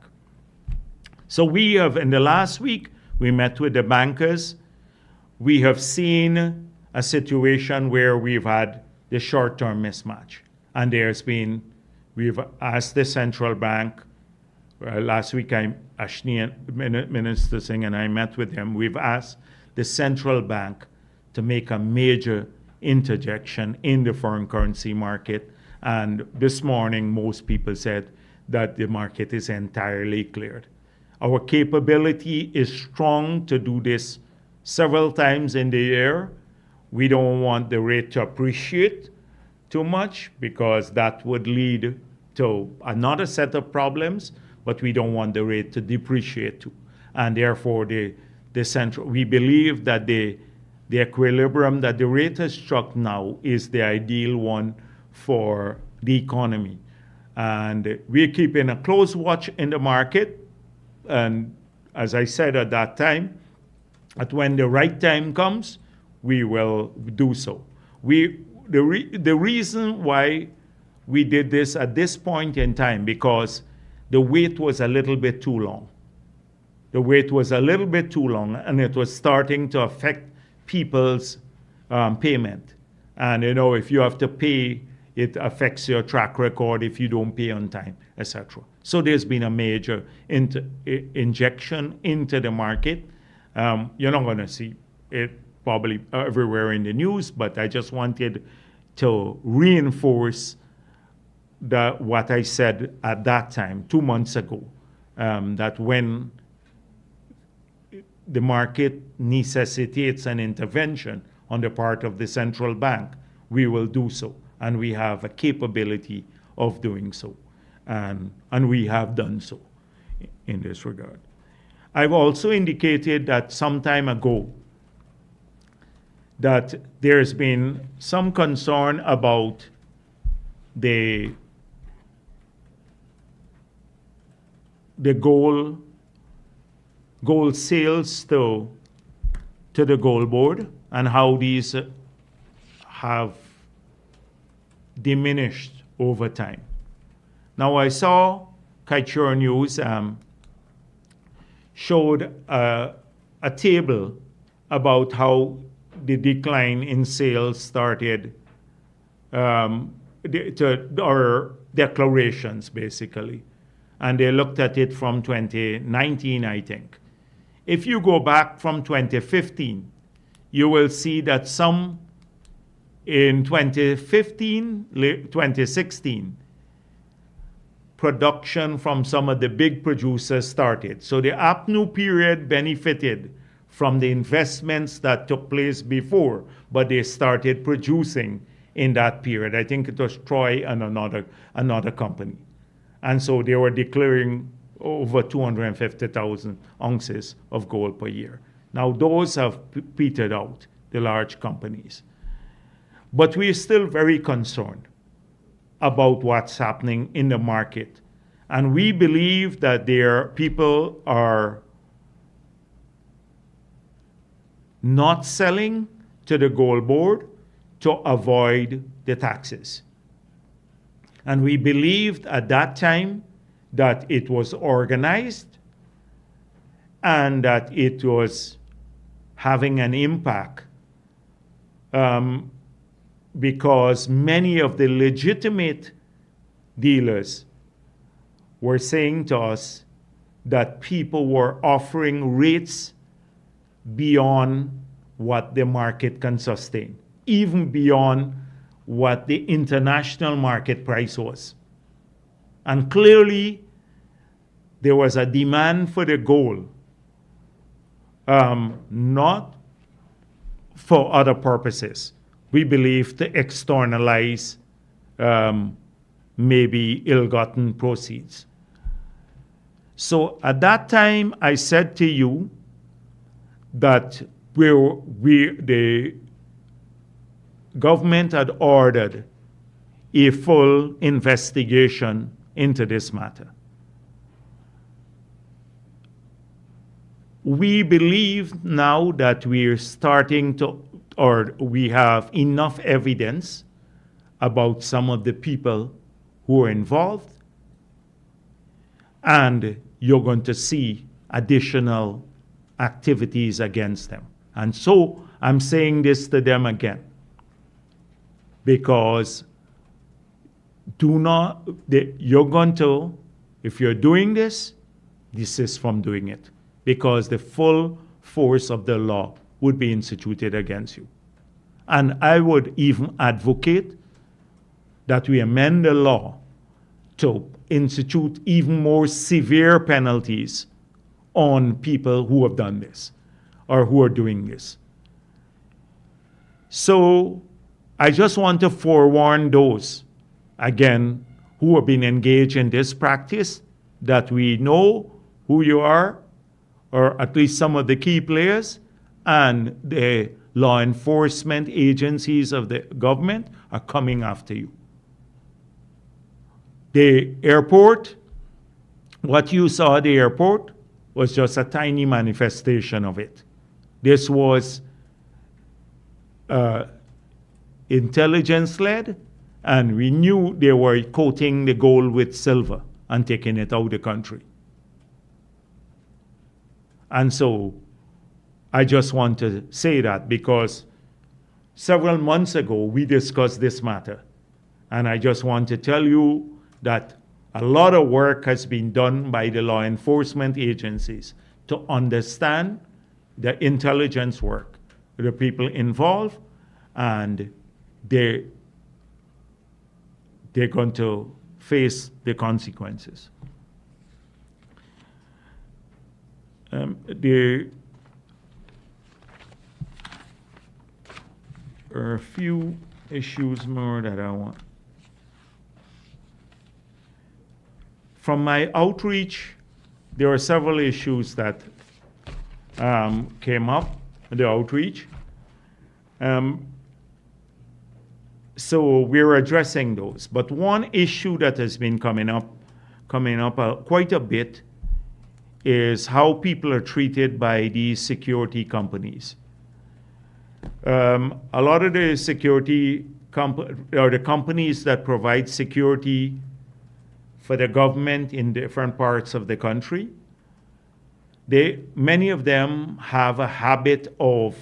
So we have, in the last week, we met with the bankers. We have seen a situation where we've had the short-term mismatch. And we've asked the central bank, last week Minister Singh and I met with him, we've asked the central bank to make a major interjection in the foreign currency market. And this morning, most people said that the market is entirely cleared. Our capability is strong to do this several times in the year. We don't want the rate to appreciate too much because that would lead to another set of problems, but we don't want the rate to depreciate too. And therefore, we believe that the equilibrium that the rate has struck now is the ideal one for the economy. And we're keeping a close watch in the market. And as I said at that time, that when the right time comes, we will do so. The reason why we did this at this point in time, because the wait was a little bit too long. The wait was a little bit too long, and it was starting to affect people's payment. And if you have to pay, it affects your track record if you don't pay on time, etc. So there's been a major injection into the market. You're not going to see it probably everywhere in the news, but I just wanted to reinforce what I said at that time, 2 months ago, that when the market necessitates an intervention on the part of the central bank, we will do so. And we have a capability of doing so. And we have done so in this regard. I've also indicated that some time ago that there's been some concern about the gold sales to the gold board and how these have diminished over time. Now I saw Kaichur News showed a table about how the decline in sales started, or declarations basically. And they looked at it from 2019, I think. If you go back from 2015, you will see that some in 2015, 2016, production from some of the big producers started. So the APNU period benefited from the investments that took place before, but they started producing in that period. I think it was Troy and another company. And so they were declaring over 250,000 ounces of gold per year. Now those have petered out, the large companies. But we're still very concerned about what's happening in the market. And we believe that people are not selling to the gold board to avoid the taxes. And we believed at that time that it was organized and that it was having an impact because many of the legitimate dealers were saying to us that people were offering rates beyond what the market can sustain, even beyond what the international market price was. And clearly, there was a demand for the gold, not for other purposes. We believe to externalize maybe ill-gotten proceeds. So at that time, I said to you that the government had ordered a full investigation into this matter. We believe now that we're starting to, or we have enough evidence about some of the people who are involved, and you're going to see additional activities against them. And so I'm saying this to them again, because you're going to, if you're doing this, desist from doing it, because the full force of the law would be instituted against you. And I would even advocate that we amend the law to institute even more severe penalties on people who have done this or who are doing this. So I just want to forewarn those, again, who have been engaged in this practice, that we know who you are, or at least some of the key players, and the law enforcement agencies of the government are coming after you. The airport, what you saw at the airport was just a tiny manifestation of it. This was intelligence-led, and we knew they were coating the gold with silver and taking it out of the country. And so I just want to say that because several months ago we discussed this matter. And I just want to tell you that a lot of work has been done by the law enforcement agencies to understand the intelligence work, the people involved, and they're going to face the consequences. There are a few issues more that I want. From my outreach, there are several issues that came up in the outreach. So we're addressing those. But one issue that has been coming up quite a bit is how people are treated by these security companies. A lot of the security or the companies that provide security for the government in different parts of the country, many of them have a habit of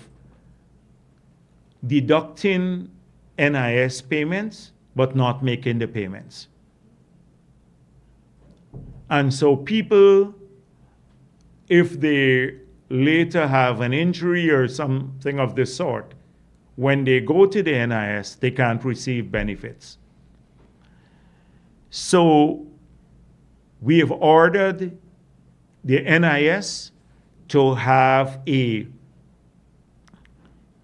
deducting NIS payments but not making the payments. And so people, if they later have an injury or something of this sort, when they go to the NIS, they can't receive benefits. So we have ordered the NIS to have an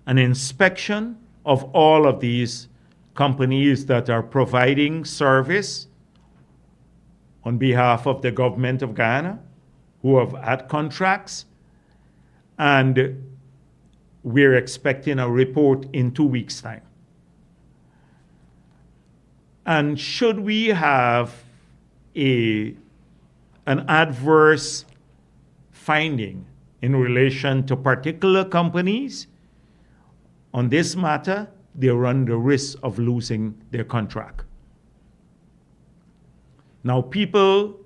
inspection of all of these companies that are providing service on behalf of the government of Ghana, who have had contracts, and we're expecting a report in 2 weeks' time. And should we have an adverse finding in relation to particular companies on this matter, they run the risk of losing their contract. Now, people,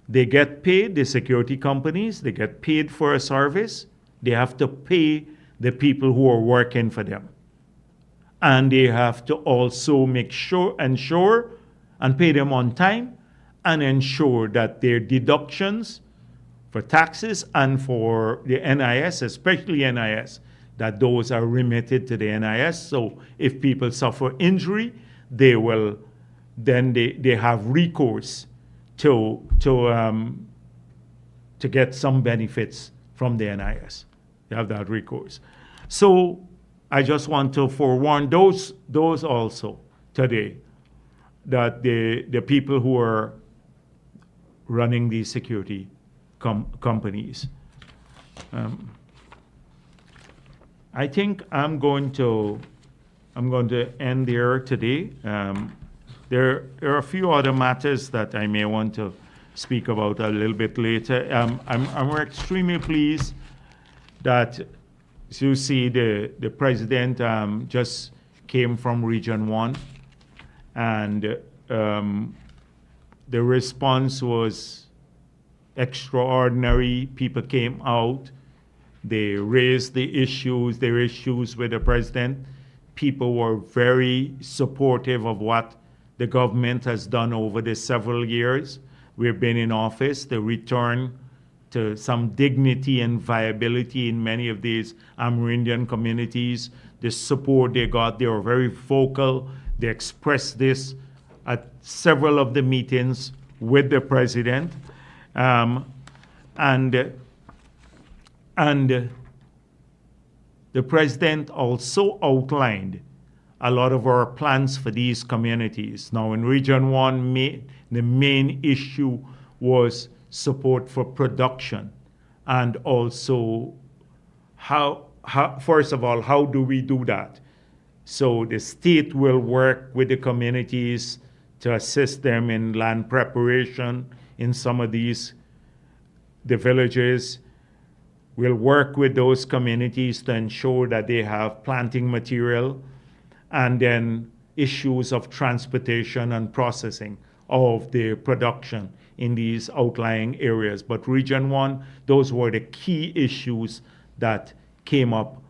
they get paid, the security companies, they get paid for a service. They have to pay the people who are working for them. And they have to also ensure and pay them on time and ensure that their deductions for taxes and for the NIS, especially NIS, that those are remitted to the NIS. So if people suffer injury, they have recourse to get some benefits from the NIS. They have that recourse. So I just want to forewarn those also today, that the people who are running these security companies. I think I'm going to end there today. There are a few other matters that I may want to speak about a little bit later. I'm extremely pleased that, as you see, the president just came from Region 1, and the response was extraordinary. People came out. They raised their issues with the president. People were very supportive of what the government has done over the several years we've been in office, the return to some dignity and viability in many of these Amerindian communities, the support they got. They were very vocal. They expressed this at several of the meetings with the president. And the president also outlined a lot of our plans for these communities. Now, in Region 1, the main issue was support for production, and also first of all, how do we do that? So the state will work with the communities to assist them in land preparation in some of the villages. We'll work with those communities to ensure that they have planting material, and then issues of transportation and processing of the production in these outlying areas. But Region 1, those were the key issues that came up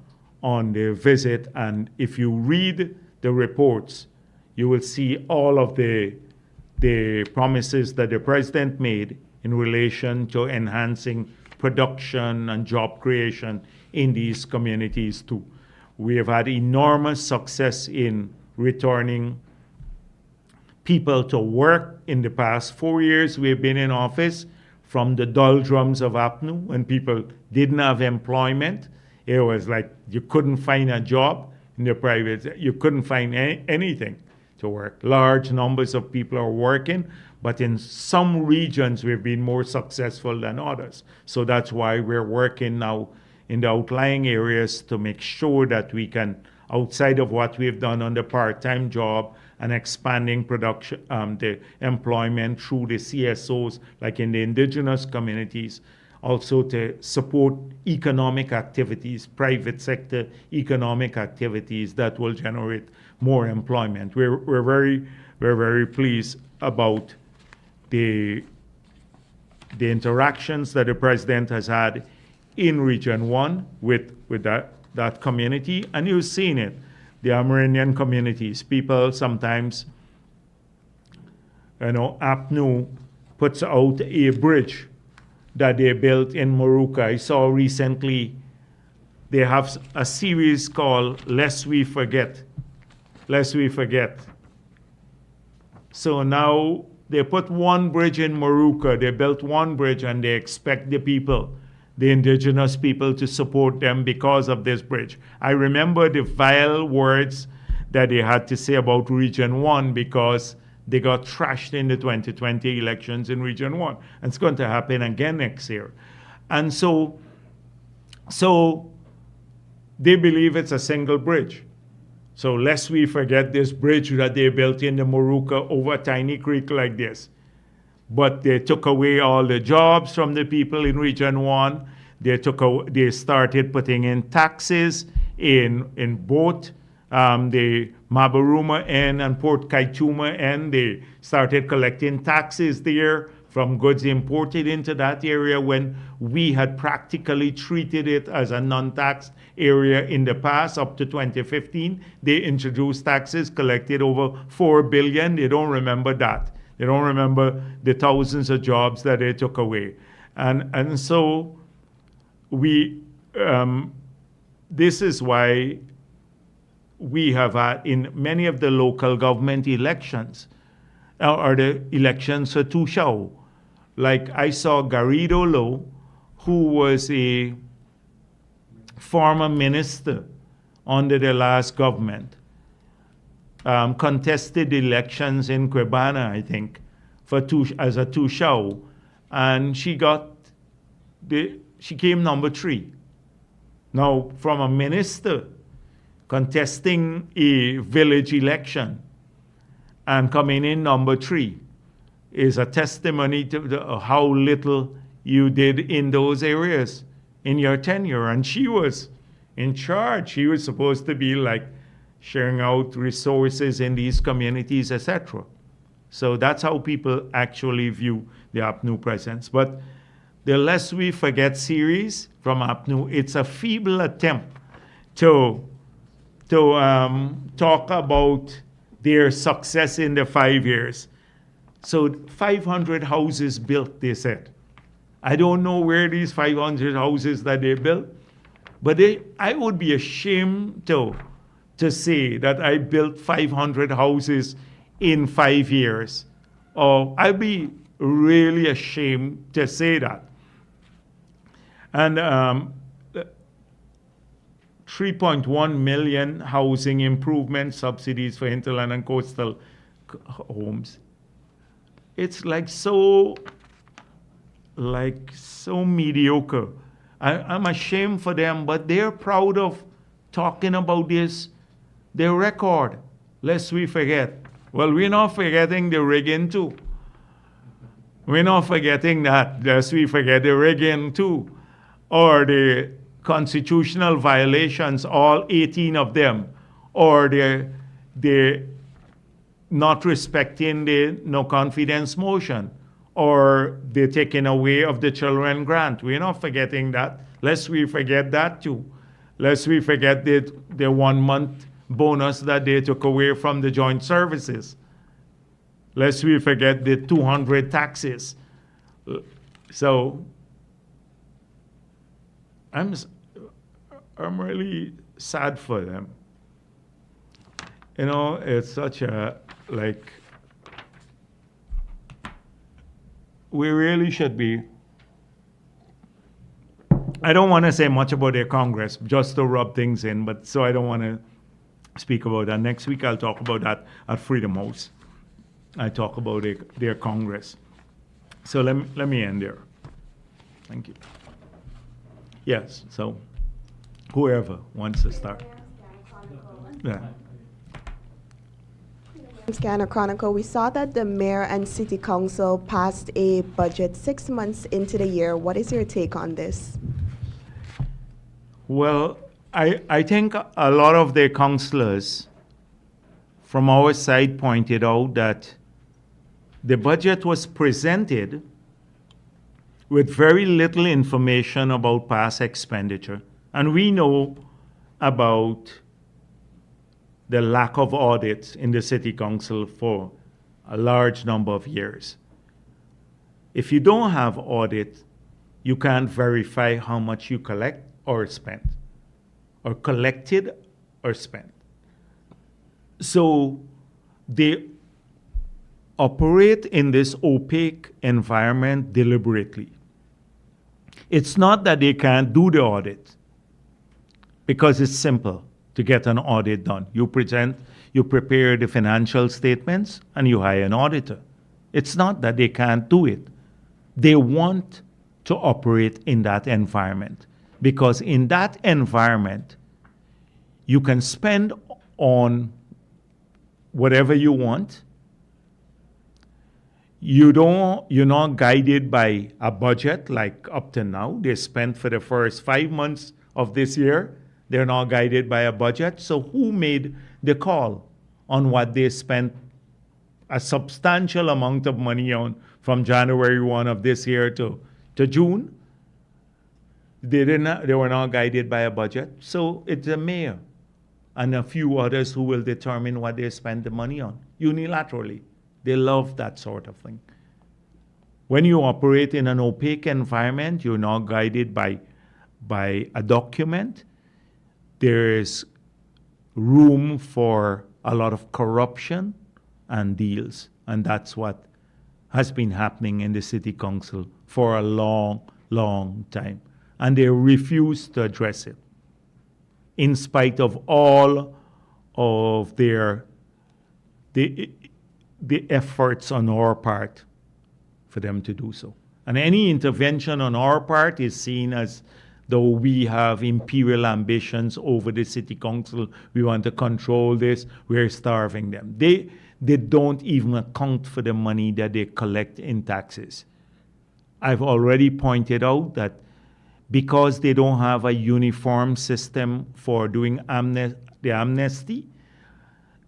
on the visit. And if you read the reports, you will see all of the promises that the president made in relation to enhancing production and job creation in these communities too. We have had enormous success in returning people to work in the past 4 years we've been in office from the doldrums of APNU, when people didn't have employment It was like you couldn't find a job in the private, you couldn't find anything to work. Large numbers of people are working, but in some regions we've been more successful than others. So that's why we're working now in the outlying areas to make sure that we can, outside of what we've done on the part-time job and expanding production, the employment through the CSOs, like in the indigenous communities, also to support economic activities, private sector economic activities that will generate more employment. We're very pleased about the interactions that the president has had in Region 1 with that community, and you've seen it. The Amerindian communities, people sometimes, APNU puts out a bridge that they built in Moruca. I saw recently they have a series called Lest We Forget. Lest We Forget. So now they put one bridge in Moruca, they built one bridge, and they expect the people, the indigenous people, to support them because of this bridge. I remember the vile words that they had to say about Region 1 because they got trashed in the 2020 elections in Region 1. And it's going to happen again next year. And so they believe it's a single bridge. So lest we forget this bridge that they built in the Moruca over a tiny creek like this. But they took away all the jobs from the people in Region 1. They started putting in taxes in both the Mabaruma end and Port Kaituma end. They started collecting taxes there from goods imported into that area when we had practically treated it as a non-tax area in the past. Up to 2015, they introduced taxes, collected over $4 billion. They don't remember that. They don't remember the thousands of jobs that they took away. And so we, this is why we have had in many of the local government elections, or the elections for Tushao, like I saw Garrido Low, who was a former minister under the last government, contested elections in Quebana, I think, as a Tushao, and she came number 3. Now, from a minister contesting a village election and coming in number 3 is a testimony to how little you did in those areas in your tenure. And she was in charge. She was supposed to be like sharing out resources in these communities, etc. So that's how people actually view the APNU presence. But the Lest We Forget series from APNU, it's a feeble attempt to talk about their success in the 5 years. So 500 houses built, they said. I don't know where these 500 houses that they built, but I would be ashamed to say that I built 500 houses in 5 years. Or I'd be really ashamed to say that. And 3.1 million housing improvement subsidies for hinterland and coastal homes. It's like so mediocre. I'm ashamed for them, but they're proud of talking about this, their record, lest we forget. Well, we're not forgetting the rigging too. We're not forgetting that, lest we forget the rigging too. Or the constitutional violations, all 18 of them, or the not respecting the no confidence motion, or the taking away of the children grant. We're not forgetting that. Lest we forget that too. Lest we forget the 1 month bonus that they took away from the joint services. Lest we forget the 200 taxes. So I'm really sad for them. It's such a, we really should be I don't want to say much about their Congress, just to rub things in, but so I don't want to speak about that. Next week I'll talk about that at Freedom House. I talk about their Congress. So let me end there. Thank you. Yes, so whoever wants to start. Yeah. Scanner Chronicle, we saw that the mayor and city council passed a budget 6 months into the year. What is your take on this? Well, I think a lot of the councillors from our side pointed out that the budget was presented with very little information about past expenditure. And we know about the lack of audits in the city council for a large number of years. If you don't have audit, you can't verify how much you collect or spent, or collected or spent. So they operate in this opaque environment deliberately. It's not that they can't do the audit, because it's simple to get an audit done. You prepare the financial statements and you hire an auditor. It's not that they can't do it. They want to operate in that environment, because in that environment, you can spend on whatever you want. You're not guided by a budget like up to now. They spent for the first 5 months of this year. They're not guided by a budget. So who made the call on what they spent a substantial amount of money on from January 1 of this year to June? They were not guided by a budget. So it's the mayor and a few others who will determine what they spend the money on unilaterally. They love that sort of thing. When you operate in an opaque environment, you're not guided by a document. There is room for a lot of corruption and deals. And that's what has been happening in the city council for a long, long time. And they refuse to address it, in spite of all of the efforts on our part for them to do so. And any intervention on our part is seen as though we have imperial ambitions over the city council. We want to control this. We're starving them. They don't even account for the money that they collect in taxes. I've already pointed out that because they don't have a uniform system for doing the amnesty,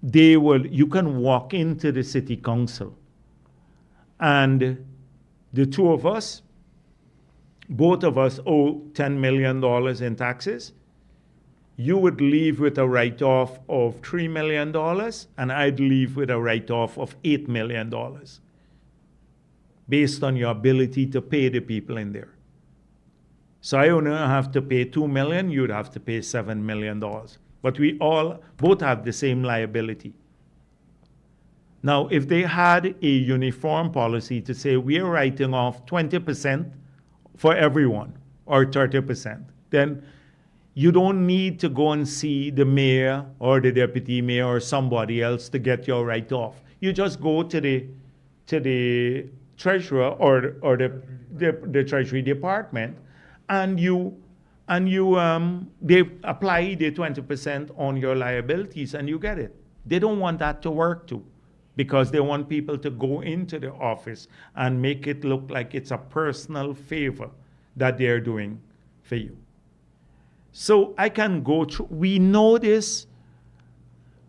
you can walk into the city council and the two of us, both of us owe $10 million in taxes. You would leave with a write-off of $3 million, and I'd leave with a write-off of $8 million, based on your ability to pay the people in there. So I only have to pay $2 million, you'd have to pay $7 million. But we both have the same liability. Now, if they had a uniform policy to say we are writing off 20% for everyone, or 30%, then you don't need to go and see the mayor or the deputy mayor or somebody else to get your write-off. You just go to the treasurer or the treasury department, and they apply the 20% on your liabilities, and you get it. They don't want that to work too, because they want people to go into the office and make it look like it's a personal favor that they're doing for you. So I can go through. We know this.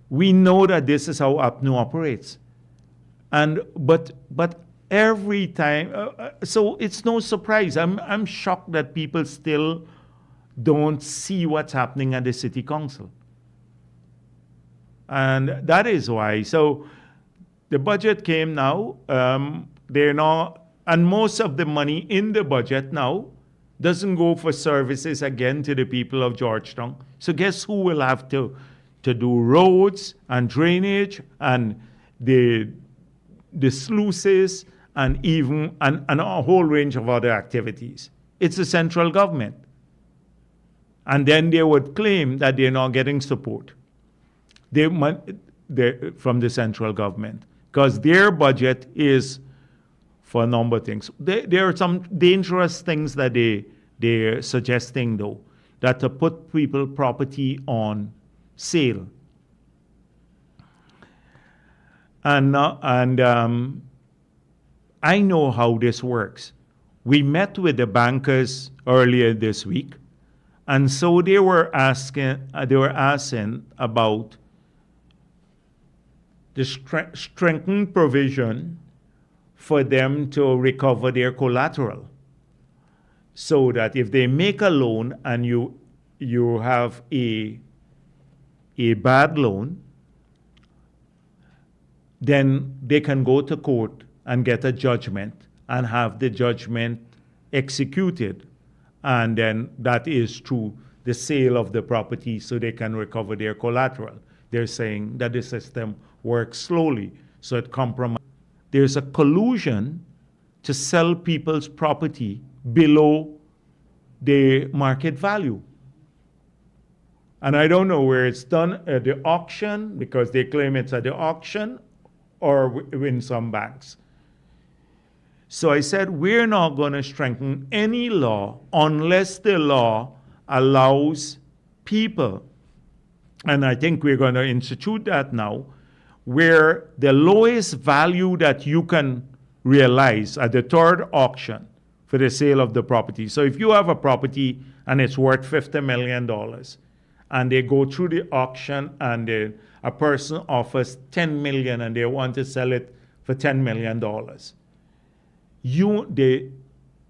We know that this is how APNU operates. But every time, so it's no surprise. I'm shocked that people still don't see what's happening at the city council. And that is why. So the budget came now. They're not, and most of the money in the budget now doesn't go for services again to the people of Georgetown. So guess who will have to do roads and drainage and the sluices and a whole range of other activities? It's the central government. And then they would claim that they're not getting support from the central government because their budget is for a number of things. There are some dangerous things that they're suggesting, though, that to put people property on sale. And I know how this works. We met with the bankers earlier this week, and so they were asking about the strengthened provision for them to recover their collateral, so that if they make a loan and you have a bad loan, then they can go to court and get a judgment and have the judgment executed. And then that is through the sale of the property so they can recover their collateral. They're saying that the system works slowly, so it compromises. There's a collusion to sell people's property below the market value. And I don't know where it's done at the auction, because they claim it's at the auction, or in some banks. So I said, we're not going to strengthen any law unless the law allows people, and I think we're going to institute that now, where the lowest value that you can realize at the third auction for the sale of the property. So if you have a property and it's worth $50 million, and they go through the auction and a person offers $10 million and they want to sell it for $10 million,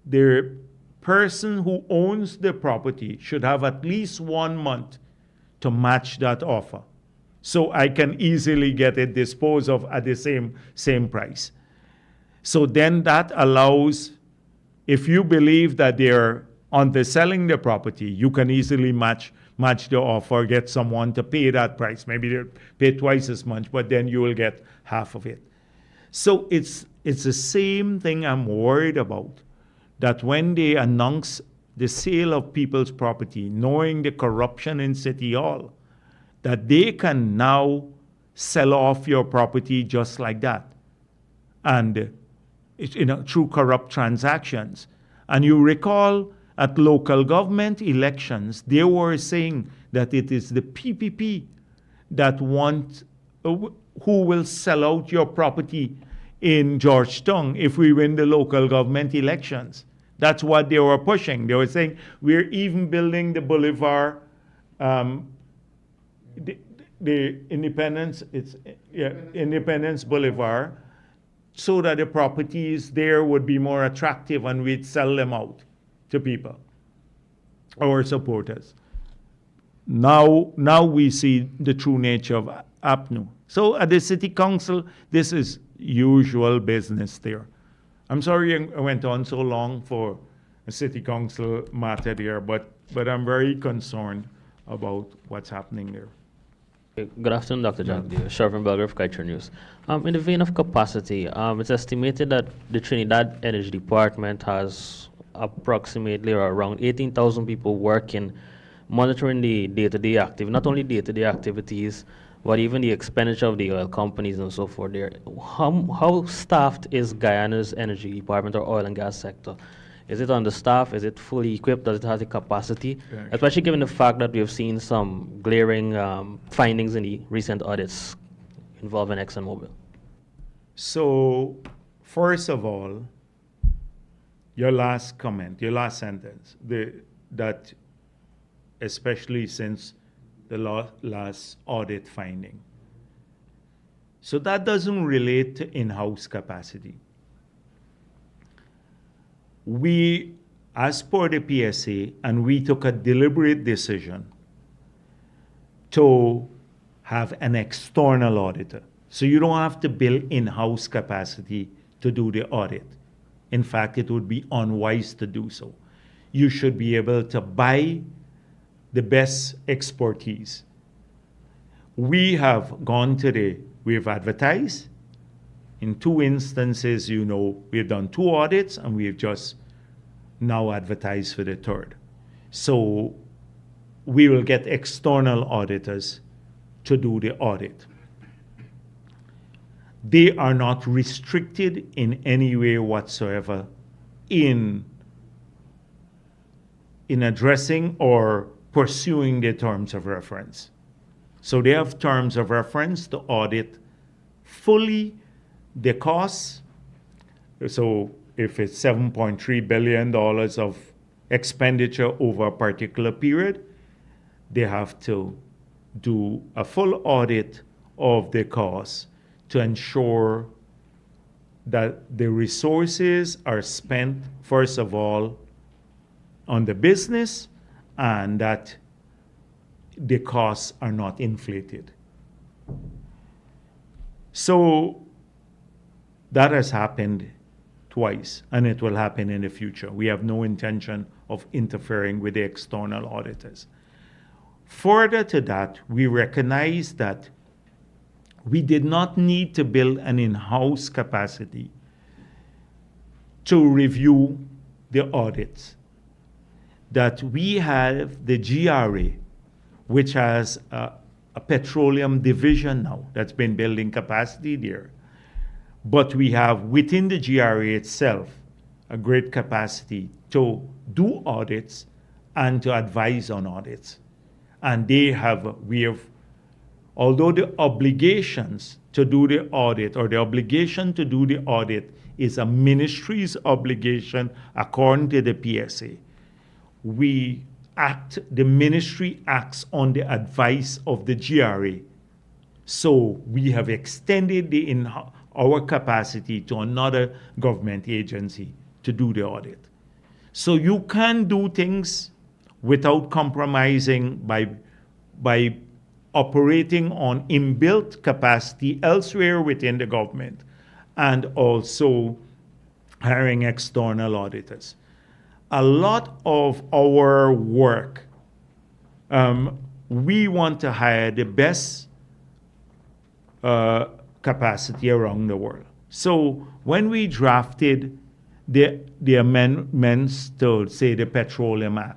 the person who owns the property should have at least 1 month to match that offer. So I can easily get it disposed of at the same price. So then that allows, if you believe that they're underselling the property, you can easily match the offer, get someone to pay that price. Maybe they'll pay twice as much, but then you will get half of it. So it's the same thing I'm worried about, that when they announce the sale of people's property, knowing the corruption in City Hall, that they can now sell off your property just like that, and through corrupt transactions. And you recall at local government elections, they were saying that it is the PPP that who will sell out your property in Georgetown if we win the local government elections. That's what they were pushing. They were saying, we're even building the boulevard, the Independence, Independence Boulevard, so that the properties there would be more attractive and we'd sell them out to people, our supporters. Now we see the true nature of APNU. So at the City Council, this is usual business there. I'm sorry I went on so long for a City Council matter there, but I'm very concerned about what's happening there. Good afternoon, Dr. Jagdeo, Shervin Belger of Kaiser News. In the vein of capacity, it's estimated that the Trinidad Energy Department has approximately or around 18,000 people working, monitoring the day-to-day activity, not only day-to-day activities, but even the expenditure of the oil companies and so forth there. How staffed is Guyana's energy department or oil and gas sector? Is it understaffed? Is it fully equipped? Does it have the capacity? Sure. Especially given the fact that we have seen some glaring findings in the recent audits involving ExxonMobil. So, first of all, your last comment, your last sentence, that especially since the last audit finding. So that doesn't relate to in-house capacity. We, as per the PSA, and we took a deliberate decision to have an external auditor. So you don't have to build in-house capacity to do the audit. In fact, it would be unwise to do so. You should be able to buy the best expertise. We have gone today, we've advertised. In 2 instances, we've done 2 audits and we've just now advertised for the 3rd. So we will get external auditors to do the audit. They are not restricted in any way whatsoever in addressing or pursuing their terms of reference. So they have terms of reference to audit fully the costs. So if it's $7.3 billion of expenditure over a particular period, they have to do a full audit of the costs to ensure that the resources are spent, first of all, on the business, and that the costs are not inflated. So that has happened twice, and it will happen in the future. We have no intention of interfering with the external auditors. Further to that, we recognize that we did not need to build an in-house capacity to review the audits. That we have the GRA, which has a petroleum division now that's been building capacity there. But we have within the GRA itself a great capacity to do audits and to advise on audits. And although the obligations to do the audit or the obligation to do the audit is a ministry's obligation according to the PSA, the ministry acts on the advice of the GRA. So we have extended our capacity to another government agency to do the audit. So you can do things without compromising by operating on inbuilt capacity elsewhere within the government and also hiring external auditors. A lot of our work, we want to hire the best capacity around the world. So when we drafted the amendments to, say, the Petroleum Act,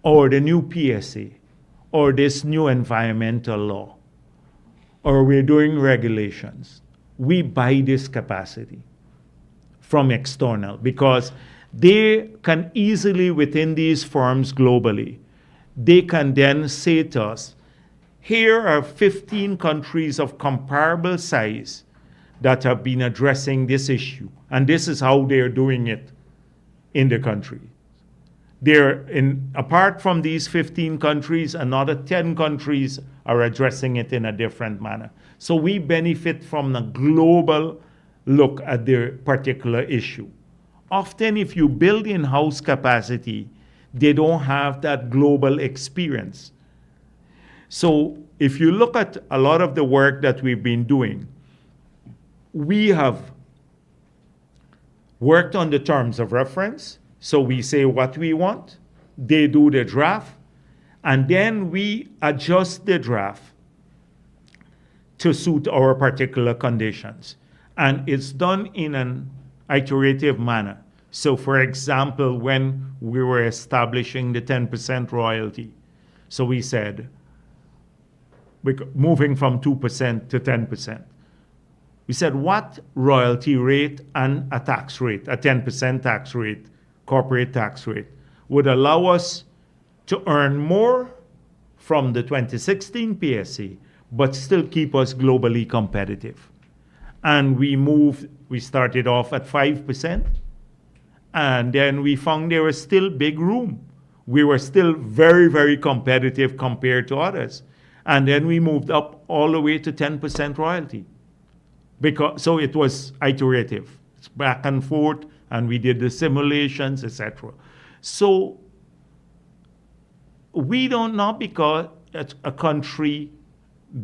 or the new PSA, or this new environmental law, or we're doing regulations, we buy this capacity from external because they can easily, within these firms globally, they can then say to us, here are 15 countries of comparable size that have been addressing this issue, and this is how they're doing it in the country. Apart from these 15 countries, another 10 countries are addressing it in a different manner. So we benefit from a global look at the particular issue. Often if you build in-house capacity, they don't have that global experience. So if you look at a lot of the work that we've been doing, we have worked on the terms of reference. So we say what we want, they do the draft, and then we adjust the draft to suit our particular conditions. And it's done in an iterative manner. So for example, when we were establishing the 10% royalty, so we said, moving from 2% to 10%. We said what royalty rate and a tax rate, a 10% tax rate, corporate tax rate, would allow us to earn more from the 2016 PSA, but still keep us globally competitive. And we started off at 5%, and then we found there was still big room. We were still very, very competitive compared to others. And then we moved up all the way to 10% royalty. So it was iterative. It's back and forth, and we did the simulations, etc. So we don't know because a country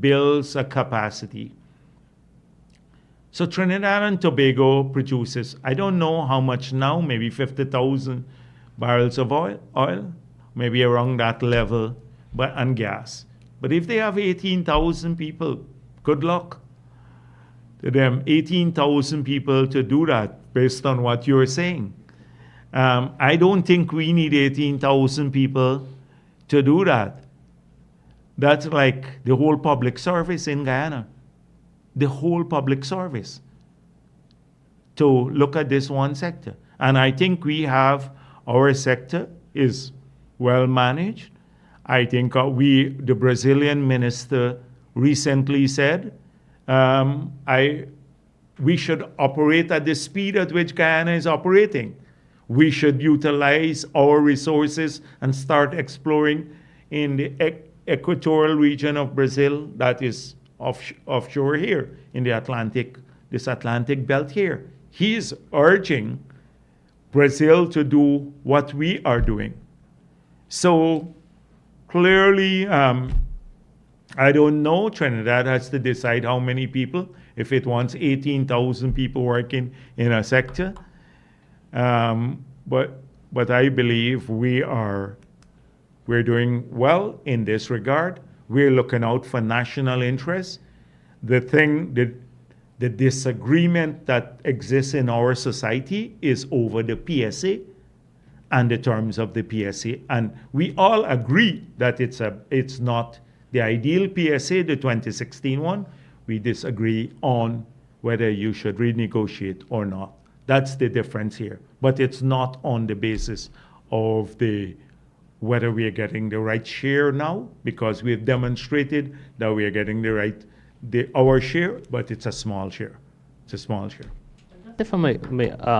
builds a capacity. So Trinidad and Tobago produces, I don't know how much now, maybe 50,000 barrels of oil, maybe around that level, and gas. But if they have 18,000 people, good luck to them, 18,000 people to do that based on what you're saying. I don't think we need 18,000 people to do that. That's like the whole public service in Guyana. The whole public service to look at this one sector. And I think we have, our sector is well managed. I think the Brazilian minister recently said, we should operate at the speed at which Guyana is operating. We should utilize our resources and start exploring in the equatorial region of Brazil that is offshore here in the this Atlantic belt here. He's urging Brazil to do what we are doing. So clearly, I don't know. Trinidad has to decide how many people, if it wants 18,000 people working in a sector. But I believe we're doing well in this regard. We're looking out for national interests. The disagreement that exists in our society is over the PSA and the terms of the PSA. And we all agree that it's not the ideal PSA, the 2016 one. We disagree on whether you should renegotiate or not. That's the difference here. But it's not on the basis of whether we are getting the right share now, because we've demonstrated that we are getting our share, but it's a small share. It's a small share. If I may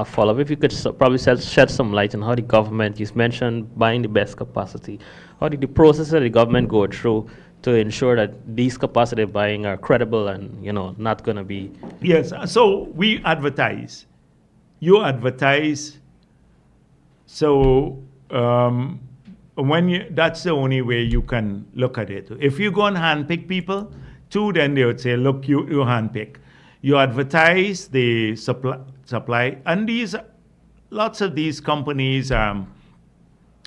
follow up, if you could probably shed some light on how the government, you mentioned buying the best capacity. How did the process that the government go through to ensure that these capacity buying are credible and not going to be? Yes. So we advertise. You advertise. So that's the only way you can look at it. If you go and handpick people, then they would say, look, you handpick. You advertise the supply, and lots of these companies are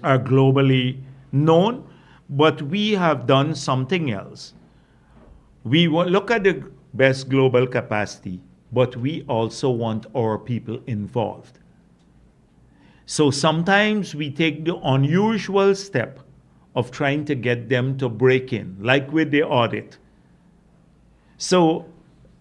globally known, but we have done something else. We look at the best global capacity, but we also want our people involved. So sometimes we take the unusual step of trying to get them to break in, like with the audit. So,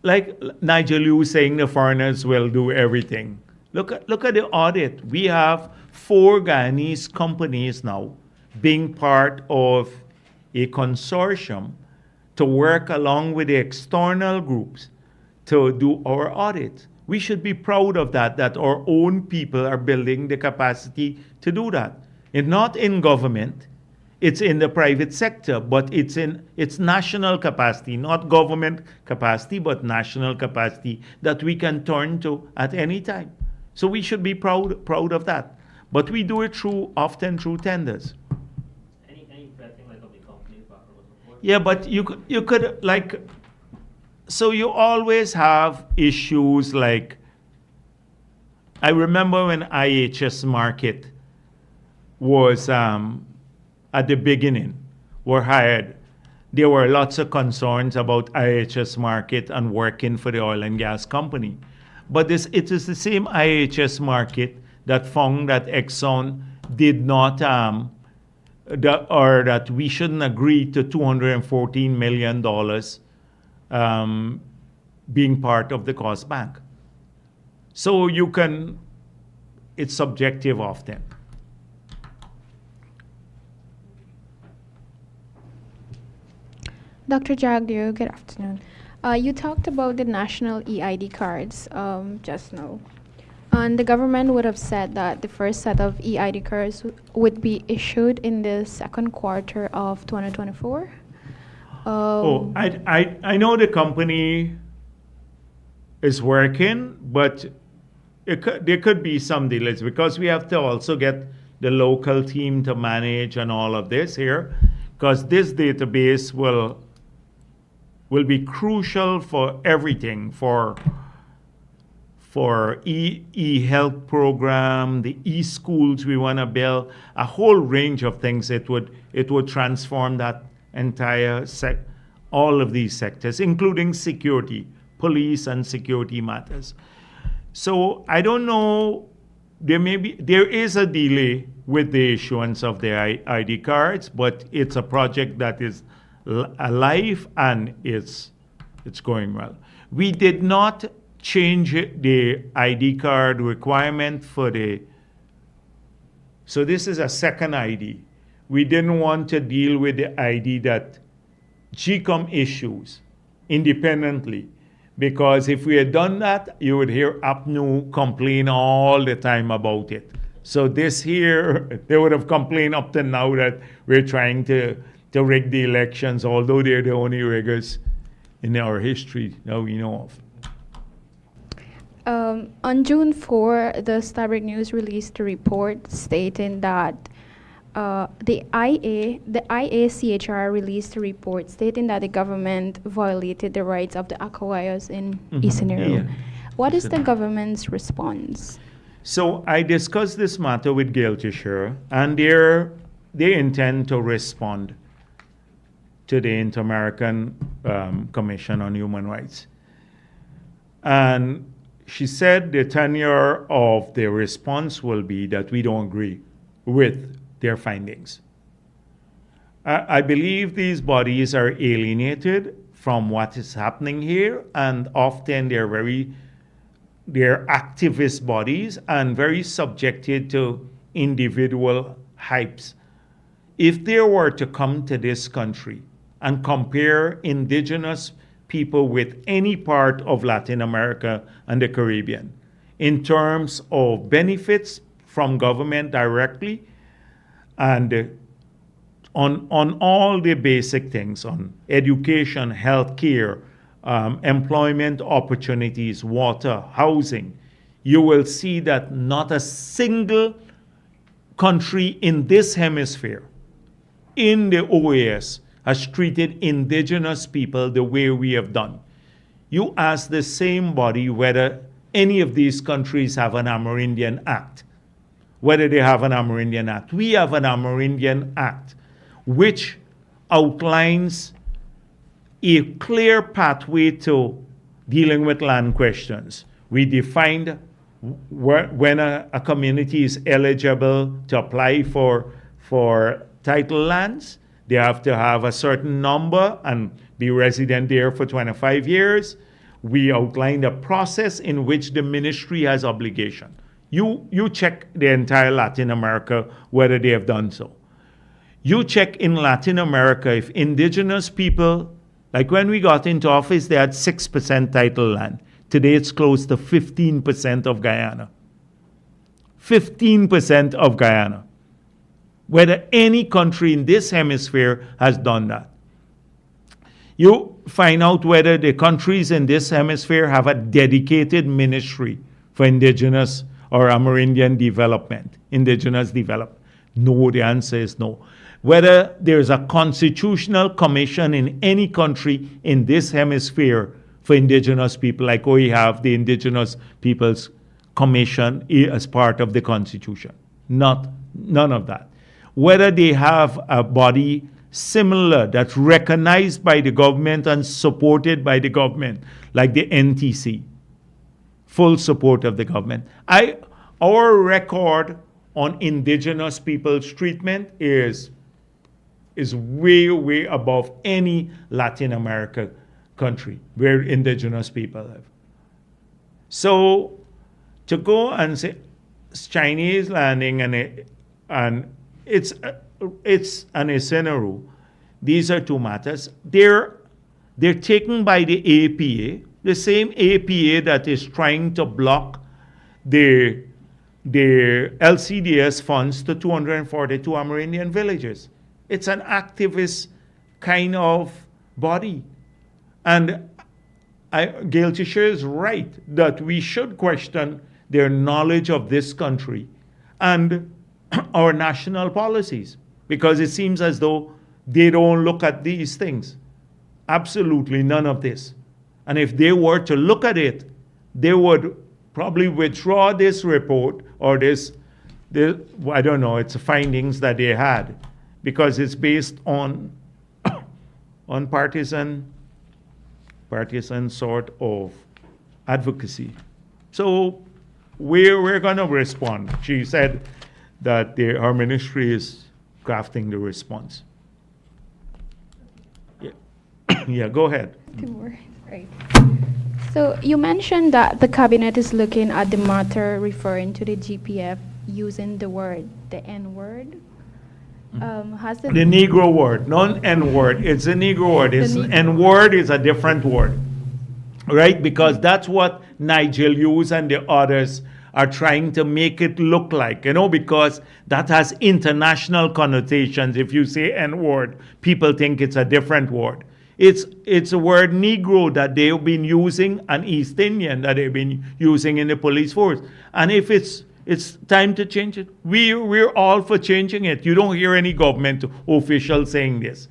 like Nigel Liu saying the foreigners will do everything. Look at the audit. We have 4 Guyanese companies now being part of a consortium to work along with the external groups to do our audit. We should be proud of that our own people are building the capacity to do that. It's not in government. It's in the private sector, but it's national capacity, not government capacity, but national capacity that we can turn to at any time. So we should be proud of that. But we do it often through tenders. Any vetting like of the company background support? Yeah, but you could like, so you always have issues like, I remember when IHS Market was at the beginning were hired, there were lots of concerns about IHS Market and working for the oil and gas company. But it is the same IHS Market that found that Exxon did not, that we shouldn't agree to $214 million being part of the cost bank. So it's subjective often. Dr. Jagdeo, good afternoon. You talked about the national EID cards just now. And the government would have said that the first set of EID cards would be issued in the second quarter of 2024. I know the company is working, but there could be some delays because we have to also get the local team to manage and all of this here, because this database will be crucial for everything, for e-health program, the e-schools we want to build, a whole range of things. It would transform that entire all of these sectors, including security, police and security matters. So I don't know, there is a delay with the issuance of the ID cards, but it's a project that is alive and it's going well. We did not change the ID card requirement for so this is a second ID. We didn't want to deal with the ID that GCOM issues independently, because if we had done that, you would hear APNU complain all the time about it. So this here, they would have complained up to now that we're trying to rig the elections, although they're the only riggers in our history that we know of. On June 4, the Starbrick News released a report stating that the IACHR released a report stating that the government violated the rights of the Akawayos in Isinero. Yeah. What is the government's response? So I discussed this matter with Gail Tisher, and they intend to respond to the Inter-American Commission on Human Rights. And she said the tenure of the response will be that we don't agree with their findings. I believe these bodies are alienated from what is happening here, and often they're activist bodies and very subjected to individual hypes. If they were to come to this country and compare indigenous people with any part of Latin America and the Caribbean in terms of benefits from government directly and on all the basic things, on education, healthcare, employment opportunities, water, housing, you will see that not a single country in this hemisphere, in the OAS, has treated indigenous people the way we have done. You ask the same body whether any of these countries have an Amerindian Act, whether they have an Amerindian Act. We have an Amerindian Act which outlines a clear pathway to dealing with land questions. We defined when a community is eligible to apply for title lands. They have to have a certain number and be resident there for 25 years. We outlined a process in which the ministry has obligation. You check the entire Latin America whether they have done so. You check in Latin America if indigenous people, like when we got into office, they had 6% title land. Today it's close to 15% of Guyana. 15% of Guyana. Whether any country in this hemisphere has done that. You find out whether the countries in this hemisphere have a dedicated ministry for indigenous or Amerindian development, indigenous development. No, the answer is no. Whether there's a constitutional commission in any country in this hemisphere for indigenous people, like we have the Indigenous Peoples Commission as part of the Constitution. None of that. Whether they have a body similar that's recognized by the government and supported by the government, like the NTC, full support of the government. Our record on indigenous people's treatment is way, way above any Latin America country where indigenous people live. So to go and say it's Chinese landing and it's an Isinero, these are two matters. They're taken by the APA, the same APA that is trying to block the LCDS funds to 242 Amerindian villages. It's an activist kind of body. And Gail Tisher is right that we should question their knowledge of this country and our national policies, because it seems as though they don't look at these things. Absolutely none of this. And if they were to look at it, they would probably withdraw this report or this I don't know, it's findings that they had, because it's based on partisan sort of advocacy. So we're going to respond. She said that our ministry is crafting the response. Yeah, yeah, go ahead. 2 more. Right. So you mentioned that the cabinet is looking at the matter referring to the GPF using the N-word. Has The Negro word, not N-word. It's a Negro word. It's N-word is a different word, right? Because that's what Nigel used and the others are trying to make it look like, because that has international connotations. If you say N-word, people think it's a different word. It's a word Negro that they've been using, and East Indian that they've been using in the police force. And if it's time to change it, we're all for changing it. You don't hear any government official saying this.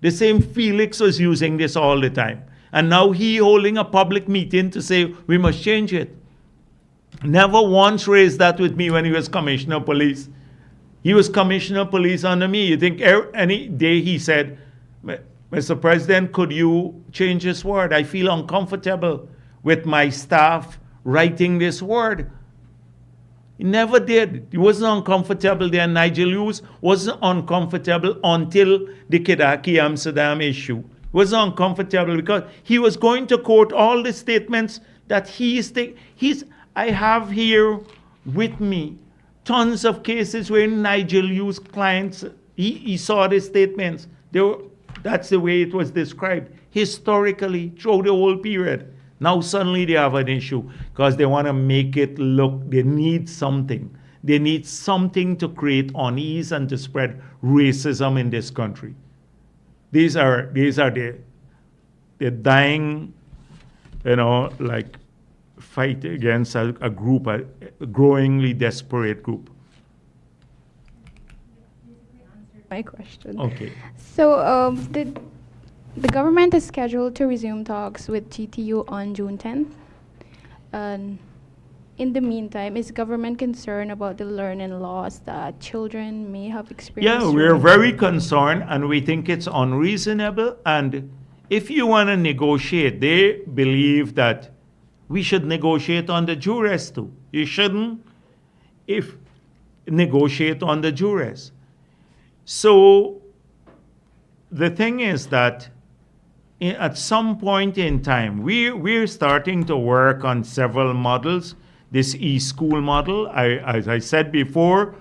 The same Felix was using this all the time. And now he holding a public meeting to say we must change it. Never once raised that with me when he was commissioner of police. He was commissioner of police under me. You think any day he said, Mr. President, could you change this word? I feel uncomfortable with my staff writing this word. He never did. He wasn't uncomfortable there. Nigel Hughes wasn't uncomfortable until the Kidaki Amsterdam issue. He wasn't uncomfortable because he was going to quote all the statements that I have here with me tons of cases where Nigel Hughes clients, he saw the statements. That's the way it was described historically throughout the whole period. Now suddenly they have an issue because they want to make it look, they need something. They need something to create unease and to spread racism in this country. These are the dying, fight against a group, a growingly desperate group. My question. Okay. So the government is scheduled to resume talks with GTU on June 10th. And in the meantime, is government concerned about the learning loss that children may have experienced? Yeah, we're very concerned, and we think it's unreasonable. And if you want to negotiate, they believe that we should negotiate on the duress too. You shouldn't negotiate on the duress. So the thing is that at some point in time, we're starting to work on several models. This e-school model, as I said before,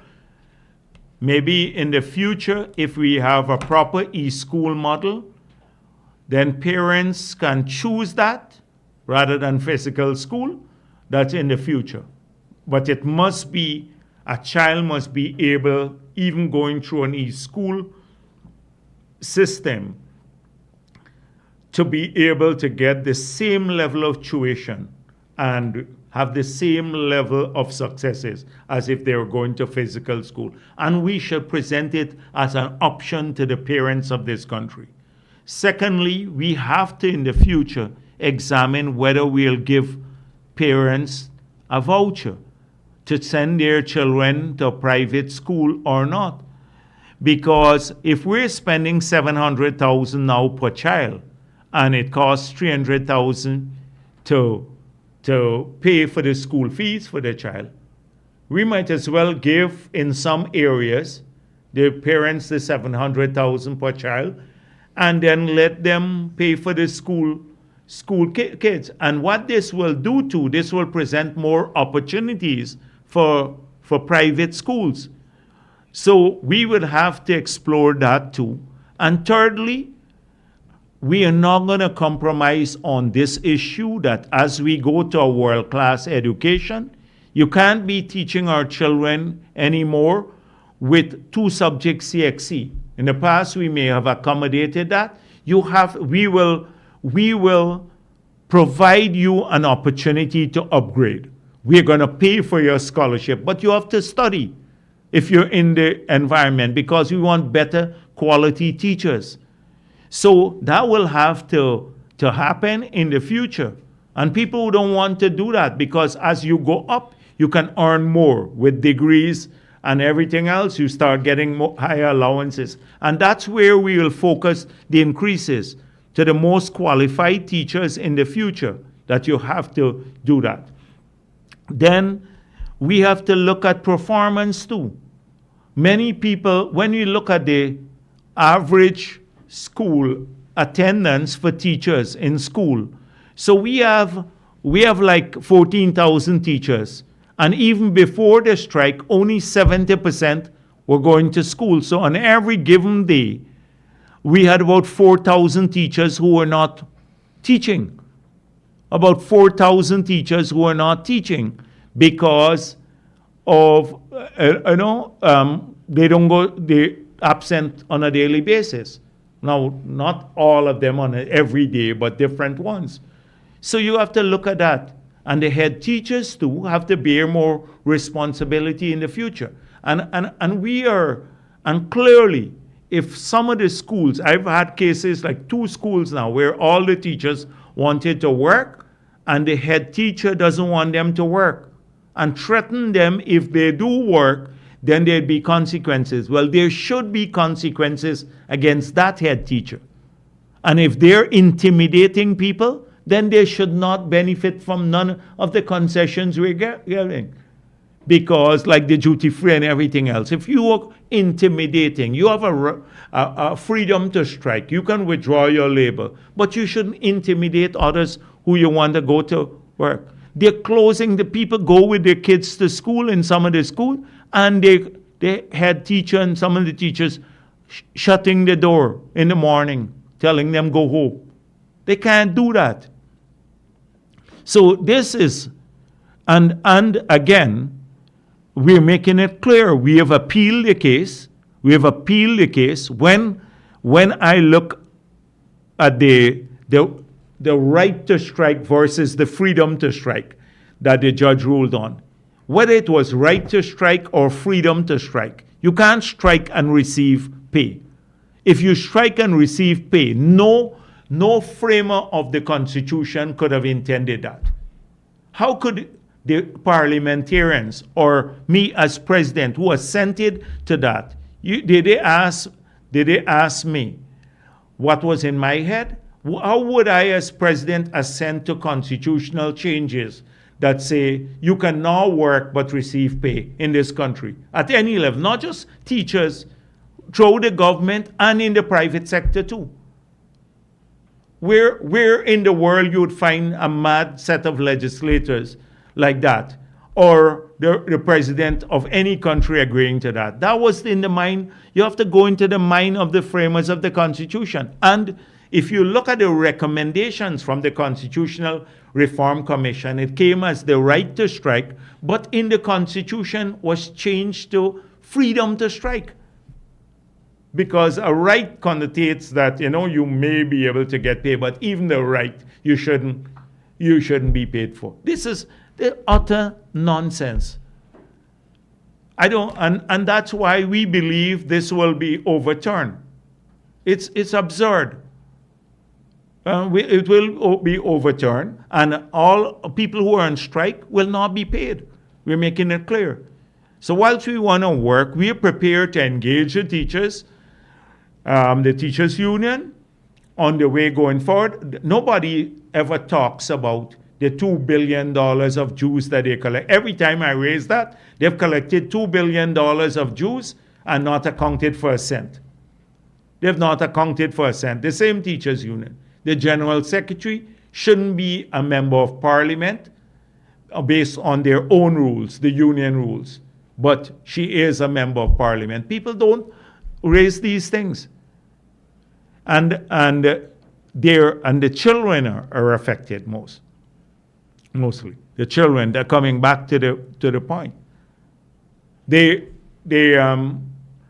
maybe in the future, if we have a proper e-school model, then parents can choose that rather than physical school. That's in the future. But it must be, a child must be able, even going through an e-school system, to be able to get the same level of tuition and have the same level of successes as if they were going to physical school. And we should present it as an option to the parents of this country. Secondly, we have to, in the future, examine whether we'll give parents a voucher to send their children to a private school or not. Because if we're spending $700,000 now per child, and it costs $300,000 to pay for the school fees for the child, we might as well give, in some areas, the parents the $700,000 per child, and then let them pay for the school kids. And what this will do too, this will present more opportunities for private schools. So we would have to explore that too. And thirdly, we are not going to compromise on this issue that as we go to a world-class education, you can't be teaching our children anymore with 2 subjects CXC. In the past, we may have accommodated that. We will provide you an opportunity to upgrade. We're going to pay for your scholarship, but you have to study if you're in the environment, because we want better quality teachers. So that will have to happen in the future. And people who don't want to do that, because as you go up, you can earn more with degrees and everything else. You start getting higher allowances. And that's where we will focus the increases to the most qualified teachers in the future, that you have to do that. Then we have to look at performance too. Many people, when you look at the average school attendance for teachers in school, so we have like 14,000 teachers, and even before the strike, only 70% were going to school. So on every given day, we had about 4,000 teachers who were not teaching. About 4,000 teachers who were not teaching because of, they absent on a daily basis. Now, not all of them on every day, but different ones. So you have to look at that. And the head teachers, too, have to bear more responsibility in the future. And clearly, if some of the schools, I've had cases like 2 schools now where all the teachers wanted to work and the head teacher doesn't want them to work and threaten them if they do work, then there'd be consequences. Well, there should be consequences against that head teacher. And if they're intimidating people, then they should not benefit from none of the concessions we're getting. Because like the duty free and everything else, if you are intimidating, you have a freedom to strike. You can withdraw your labor, but you shouldn't intimidate others who you want to go to work. They're closing, the people go with their kids to school in some of the school, and they head teacher and some of the teachers shutting the door in the morning, telling them go home. They can't do that. So this is, and again, we're making it clear. We have appealed the case. We have appealed the case. When I look at the right to strike versus the freedom to strike that the judge ruled on, whether it was right to strike or freedom to strike, you can't strike and receive pay. If you strike and receive pay, no framer of the Constitution could have intended that. How could the parliamentarians or me as president who assented to that, did they ask me what was in my head? How would I as president assent to constitutional changes that say you can now work but receive pay in this country at any level, not just teachers, through the government and in the private sector too? Where in the world you would find a mad set of legislators like that, or the president of any country agreeing to that? That was in the mind. You have to go into the mind of the framers of the Constitution. And if you look at the recommendations from the Constitutional Reform Commission, it came as the right to strike, but in the Constitution was changed to freedom to strike. Because a right connotates that, you may be able to get paid, but even the right, you shouldn't be paid for. This is the utter nonsense. And that's why we believe this will be overturned. It's absurd. It will be overturned, and all people who are on strike will not be paid. We're making it clear. So whilst we want to work, we are prepared to engage the teachers, the teachers union, on the way going forward. Nobody ever talks about the $2 billion of dues that they collect. Every time I raise that, they've collected $2 billion of dues and not accounted for a cent. They've not accounted for a cent. The same teachers union. The general secretary shouldn't be a member of parliament based on their own rules, the union rules. But she is a member of parliament. People don't raise these things. And the children are affected mostly. The children, they're coming back to the point.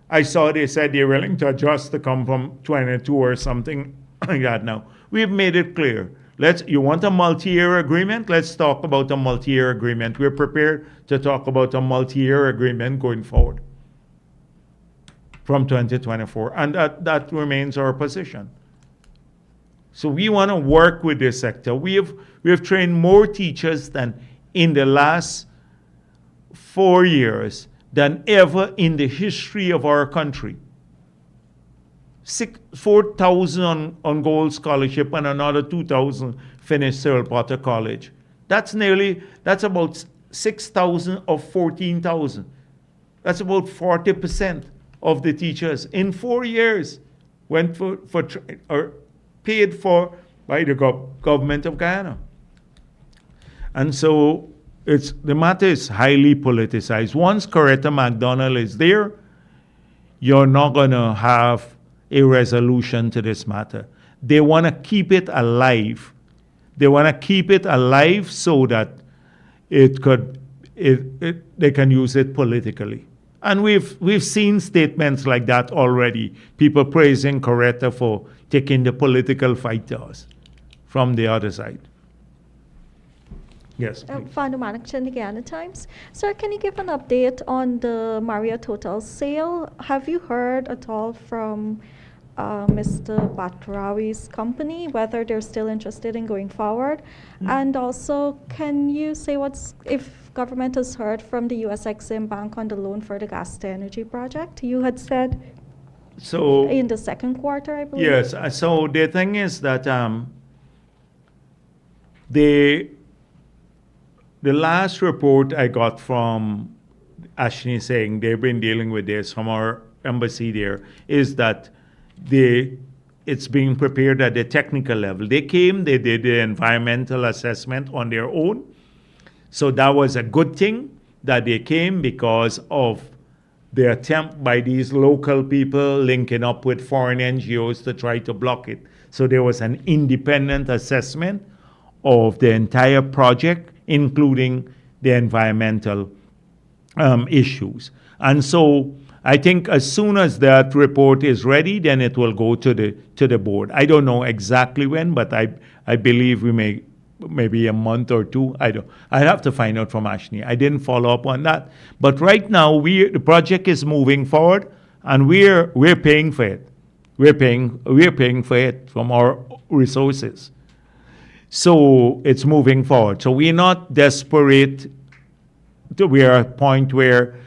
I saw they said they're willing to adjust to come from 22 or something like that now. We've made it clear. You want a multi-year agreement? Let's talk about a multi-year agreement. We're prepared to talk about a multi-year agreement going forward from 2024. And that remains our position. So we want to work with this sector. We have trained more teachers than in the last 4 years than ever in the history of our country. 4,000 on Gold Scholarship and another 2,000 finished Cyril Potter College. That's about 6,000 of 14,000. That's about 40% of the teachers in 4 years went or paid for by the government of Guyana. And so the matter is highly politicized. Once Coretta McDonald is there, you're not going to have a resolution to this matter. They want to keep it alive. They want to keep it alive so that they can use it politically. And we've seen statements like that already. People praising Coretta for taking the political fight to us from the other side. Yes. Fanu Manakchan, the Guyana Times. Sir, can you give an update on the Marriott Hotel sale? Have you heard at all from Mr. Batrawi's company whether they're still interested in going forward? And also, can you say if government has heard from the US Exim Bank on the loan for the gas to energy project? You had said so in the second quarter, I believe. Yes. So the thing is that the last report I got from Ashley saying they've been dealing with this from our embassy there is that it's being prepared at the technical level. They came, they did the environmental assessment on their own. So that was a good thing that they came because of the attempt by these local people linking up with foreign NGOs to try to block it. So there was an independent assessment of the entire project, including the environmental issues. And so I think as soon as that report is ready, then it will go to the board. I don't know exactly when, but I believe we maybe a month or two. I have to find out from Ashley. I didn't follow up on that. But right now the project is moving forward, and we're paying for it. We're paying for it from our resources. So it's moving forward. So we're not desperate. We're at a point where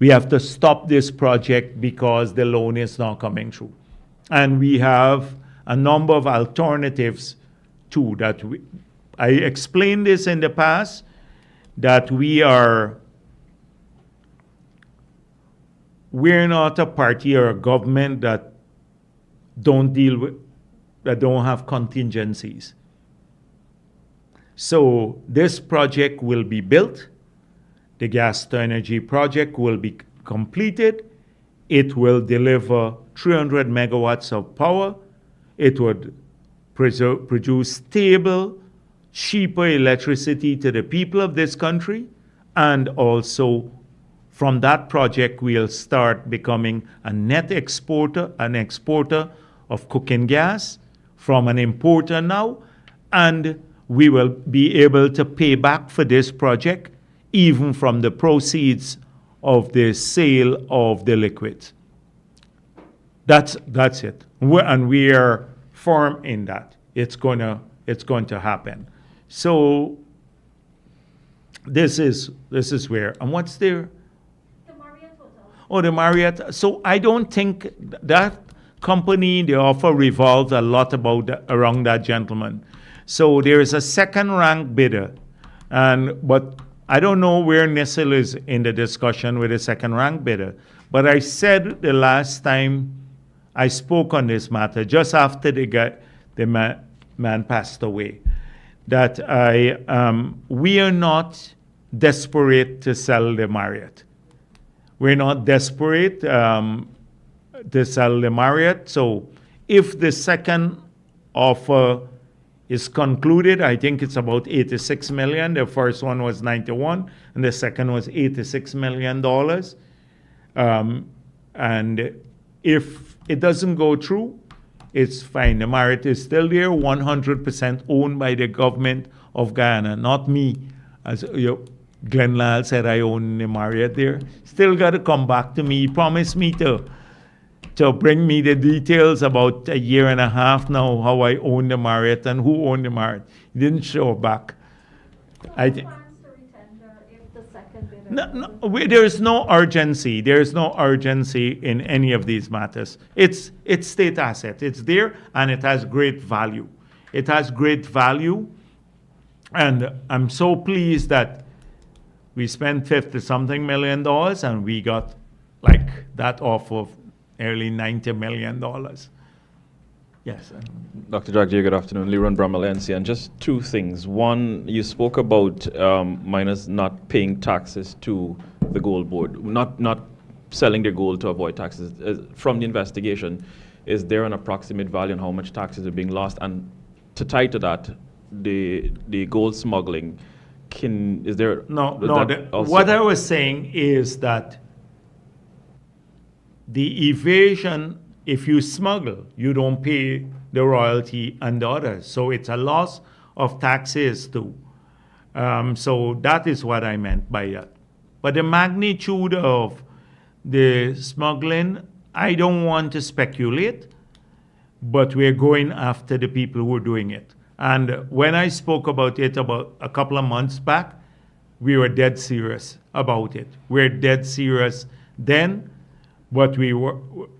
we have to stop this project because the loan is not coming through. And we have a number of alternatives too that I explained this in the past, that we're not a party or a government that don't have contingencies. So this project will be built. The gas to energy project will be completed. It will deliver 300 megawatts of power. It would produce stable, cheaper electricity to the people of this country. And also from that project, we'll start becoming a net exporter, an exporter of cooking gas from an importer now. And we will be able to pay back for this project even from the proceeds of the sale of the liquids. That's it. And we are firm in that. It's going to happen. So this is where. And what's there? The Marriott Hotel. Oh, the Marriott. So I don't think that company, the offer revolves a lot around that gentleman. So there is a second-ranked bidder, but I don't know where NISIL is in the discussion with the second-ranked bidder. But I said the last time I spoke on this matter, just after the man passed away, that we are not desperate to sell the Marriott. We're not desperate to sell the Marriott. So if the second offer is concluded, I think it's about $86 million. The first one was 91, and the second was $86 million. And if it doesn't go through, it's fine. The Marriott is still there, 100% owned by the government of Guyana, not me. As Glenn Lyle said, I own the Marriott there. Still got to come back to me. He promised me to bring me the details about a year and a half now, how I own the Marriott and who owned the Marriott. He didn't show back. Plans to retender if the second bidder. There is no urgency. There is no urgency in any of these matters. It's state asset. It's there, and it has great value. It has great value, and I'm so pleased that We spent 50-something million dollars, and we got like that off of nearly $90 million. Yes. Dr. Jagdeo, good afternoon. Liron Bramalensi. And just two things. One, you spoke about miners not paying taxes to the gold board, not selling their gold to avoid taxes. From the investigation, is there an approximate value on how much taxes are being lost? And to tie to that, the gold smuggling, is there... No, what I was saying is that the evasion, if you smuggle, you don't pay the royalty and the others. So it's a loss of taxes too. So that is what I meant by that. But the magnitude of the smuggling, I don't want to speculate, but we're going after the people who are doing it. And when I spoke about it about a couple of months back, we were dead serious about it. We're dead serious then, but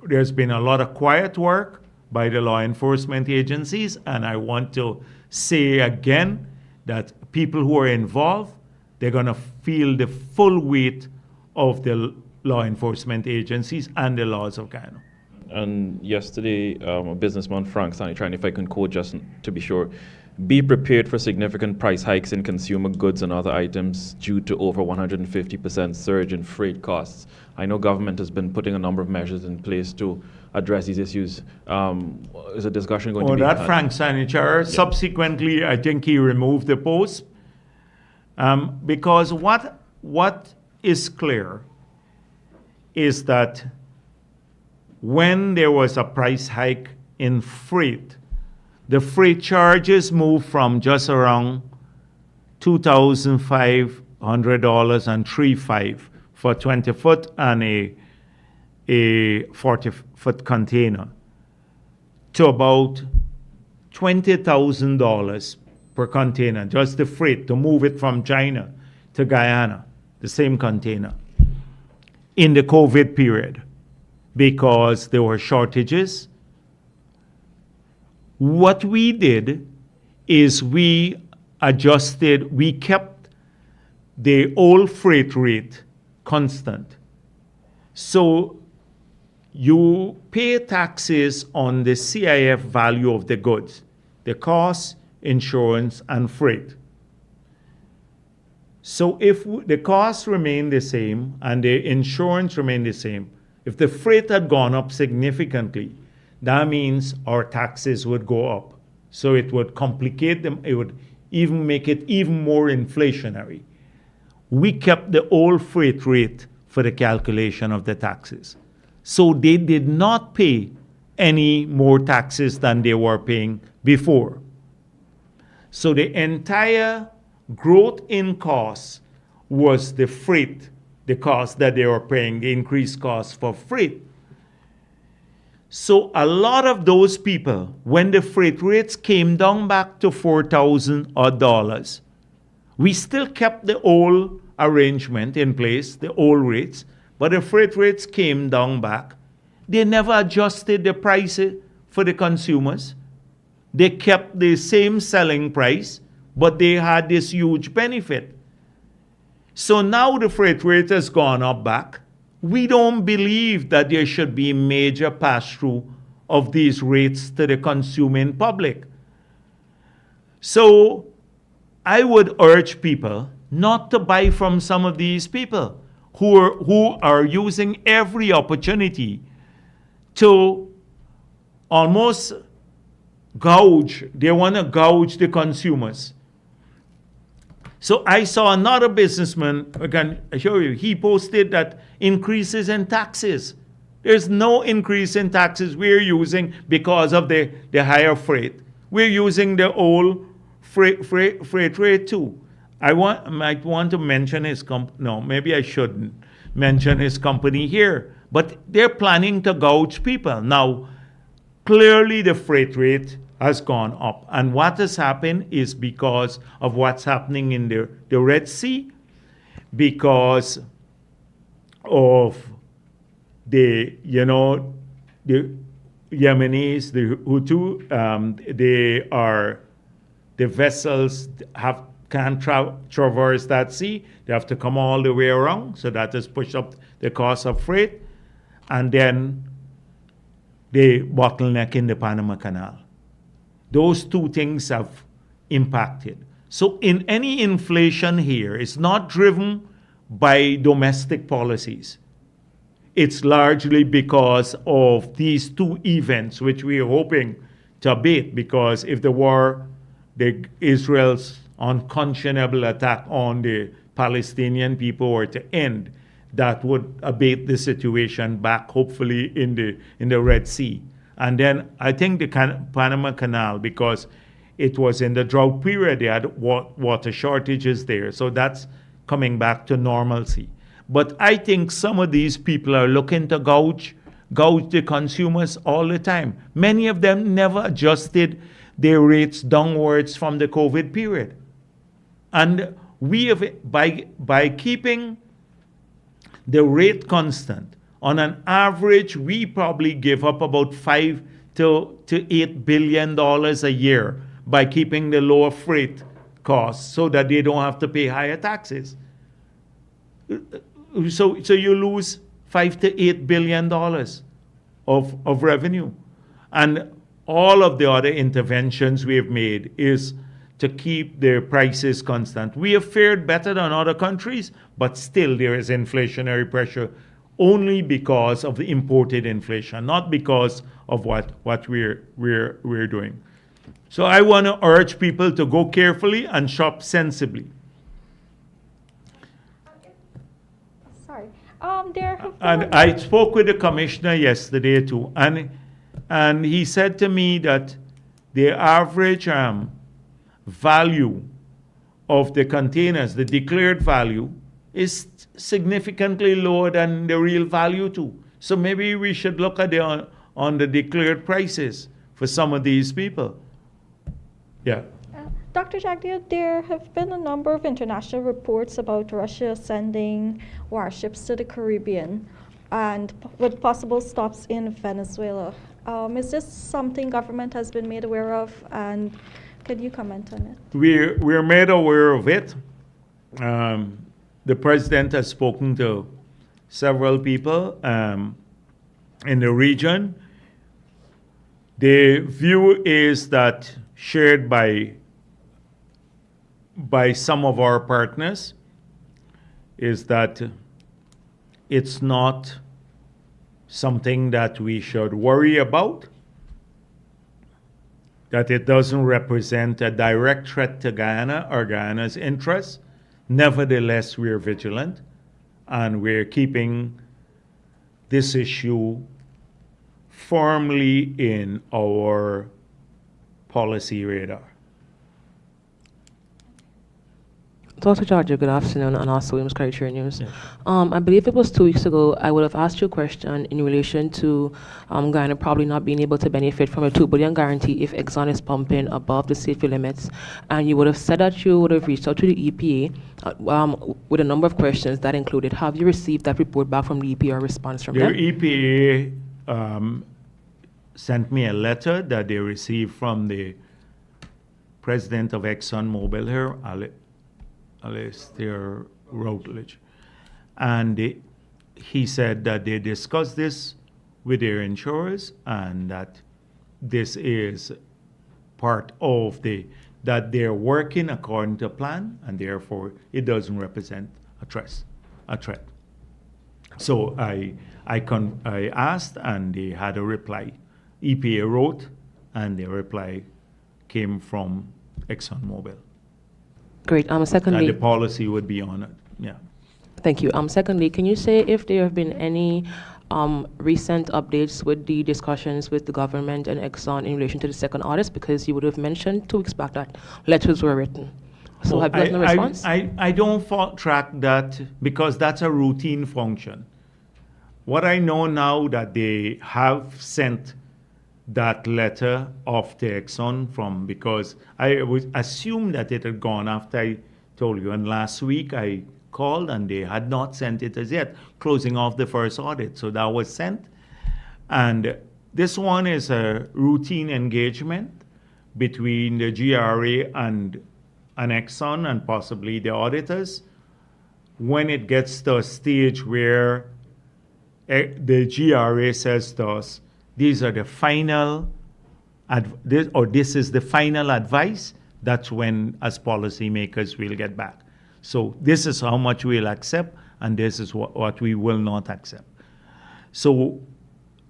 there's been a lot of quiet work by the law enforcement agencies, and I want to say again that people who are involved, they're going to feel the full weight of the law enforcement agencies and the laws of Guyana. And yesterday, a businessman, Frank Stanley, trying, if I can quote just to be sure, be prepared for significant price hikes in consumer goods and other items due to over 150% surge in freight costs. I know government has been putting a number of measures in place to address these issues. Is a discussion going to be had? Frank Stanley, yeah. Subsequently, I think he removed the post because what is clear is that when there was a price hike in freight, the freight charges moved from just around $2,500 and $3,500 for a 20-foot and a 40-foot container to about $20,000 per container, just the freight to move it from China to Guyana, the same container, in the COVID period, because there were shortages. What we did is we kept the old freight rate constant. So you pay taxes on the CIF value of the goods, the cost, insurance, and freight. So if the costs remain the same and the insurance remain the same, if the freight had gone up significantly, that means our taxes would go up. So it would complicate them. It would even make it even more inflationary. We kept the old freight rate for the calculation of the taxes. So they did not pay any more taxes than they were paying before. So the entire growth in costs was the freight, the cost that they were paying, the increased cost for freight. So a lot of those people, when the freight rates came down back to $4,000 odd, we still kept the old arrangement in place, the old rates, but the freight rates came down back. They never adjusted the price for the consumers. They kept the same selling price, but they had this huge benefit. So now the freight rate has gone up back. We don't believe that there should be major pass-through of these rates to the consuming public. So I would urge people not to buy from some of these people who are using every opportunity to almost gouge. They want to gouge the consumers. So I saw another businessman, I can show you, he posted that increases in taxes. There's no increase in taxes we're using because of the higher freight. We're using the old freight rate too. I might want to mention his no, maybe I shouldn't mention his company here, but they're planning to gouge people. Now, clearly the freight rate has gone up. And what has happened is because of what's happening in the Red Sea, because of the Yemenis, the Hutu, the vessels have can't traverse that sea. They have to come all the way around, so that has pushed up the cost of freight. And then the bottleneck in the Panama Canal. Those two things have impacted. So in any inflation here, it's not driven by domestic policies. It's largely because of these two events, which we are hoping to abate, because if the war, Israel's unconscionable attack on the Palestinian people were to end, that would abate the situation back, hopefully, in the Red Sea. And then I think the Panama Canal, because it was in the drought period, they had water shortages there. So that's coming back to normalcy. But I think some of these people are looking to gouge the consumers all the time. Many of them never adjusted their rates downwards from the COVID period. And we have, by keeping the rate constant, on an average, we probably give up about $5 to $8 billion a year by keeping the lower freight costs so that they don't have to pay higher taxes. So you lose $5 to $8 billion of revenue. And all of the other interventions we have made is to keep their prices constant. We have fared better than other countries, but still there is inflationary pressure only because of the imported inflation, not because of what we're doing. So I want to urge people to go carefully and shop sensibly. Sorry. There have And been- I spoke with the commissioner yesterday too, and he said to me that the average value of the containers, the declared value, is significantly lower than the real value too. So maybe we should look at on the declared prices for some of these people. Yeah. Dr. Jagdeo, there have been a number of international reports about Russia sending warships to the Caribbean and with possible stops in Venezuela. Is this something government has been made aware of, and can you comment on it? We're made aware of it. The president has spoken to several people in the region. The view is that shared by some of our partners is that it's not something that we should worry about, that it doesn't represent a direct threat to Guyana or Guyana's interests. Nevertheless, we're vigilant and we're keeping this issue firmly in our policy radar. Dr. Jagdeo, good afternoon, and also Williams Culture News. Yes. I believe it was 2 weeks ago, I would have asked you a question in relation to Guyana probably not being able to benefit from a $2 billion guarantee if Exxon is pumping above the safety limits. And you would have said that you would have reached out to the EPA with a number of questions that included, have you received that report back from the EPA or response from them? The EPA sent me a letter that they received from the president of Exxon Mobil here, Alistair Routledge. And he said that they discussed this with their insurers and that this is part of that they're working according to plan, and therefore it doesn't represent a threat. So I asked and they had a reply. EPA wrote and the reply came from Exxon Mobil. Great. Secondly, and the policy would be on it. Yeah. Thank you. Secondly, can you say if there have been any recent updates with the discussions with the government and Exxon in relation to the second audits? Because you would have mentioned 2 weeks back that letters were written. So have you gotten a response? I don't track that because that's a routine function. What I know now that they have sent that letter off to Exxon because I would assume that it had gone after I told you. And last week I called and they had not sent it as yet, closing off the first audit. So that was sent. And this one is a routine engagement between the GRA and and Exxon and possibly the auditors, when it gets to a stage where the GRA says to us, these are the final, this is the final advice, that's when, as policymakers, we'll get back. So this is how much we'll accept, and this is what we will not accept. So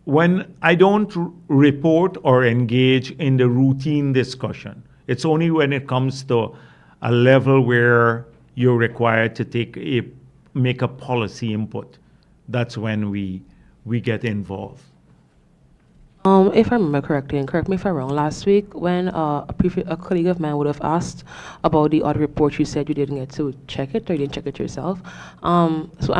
when I don't report or engage in the routine discussion, it's only when it comes to a level where you're required to make a policy input. That's when we get involved. If I remember correctly, and correct me if I'm wrong, last week when a colleague of mine would have asked about the audit report, you said you didn't get to check it or you didn't check it yourself. So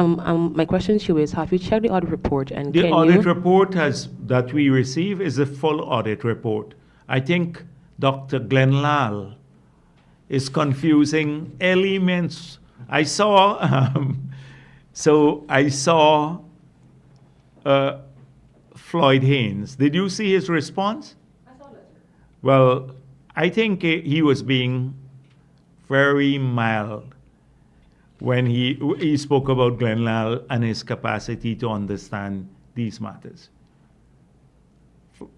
my question to you is, have you checked the audit report? And the audit report that we receive is a full audit report. I think Dr. Glenlal is confusing elements. I saw, Floyd Haynes. Did you see his response? I saw that. Well, I think he was being very mild when he spoke about Glenlal and his capacity to understand these matters.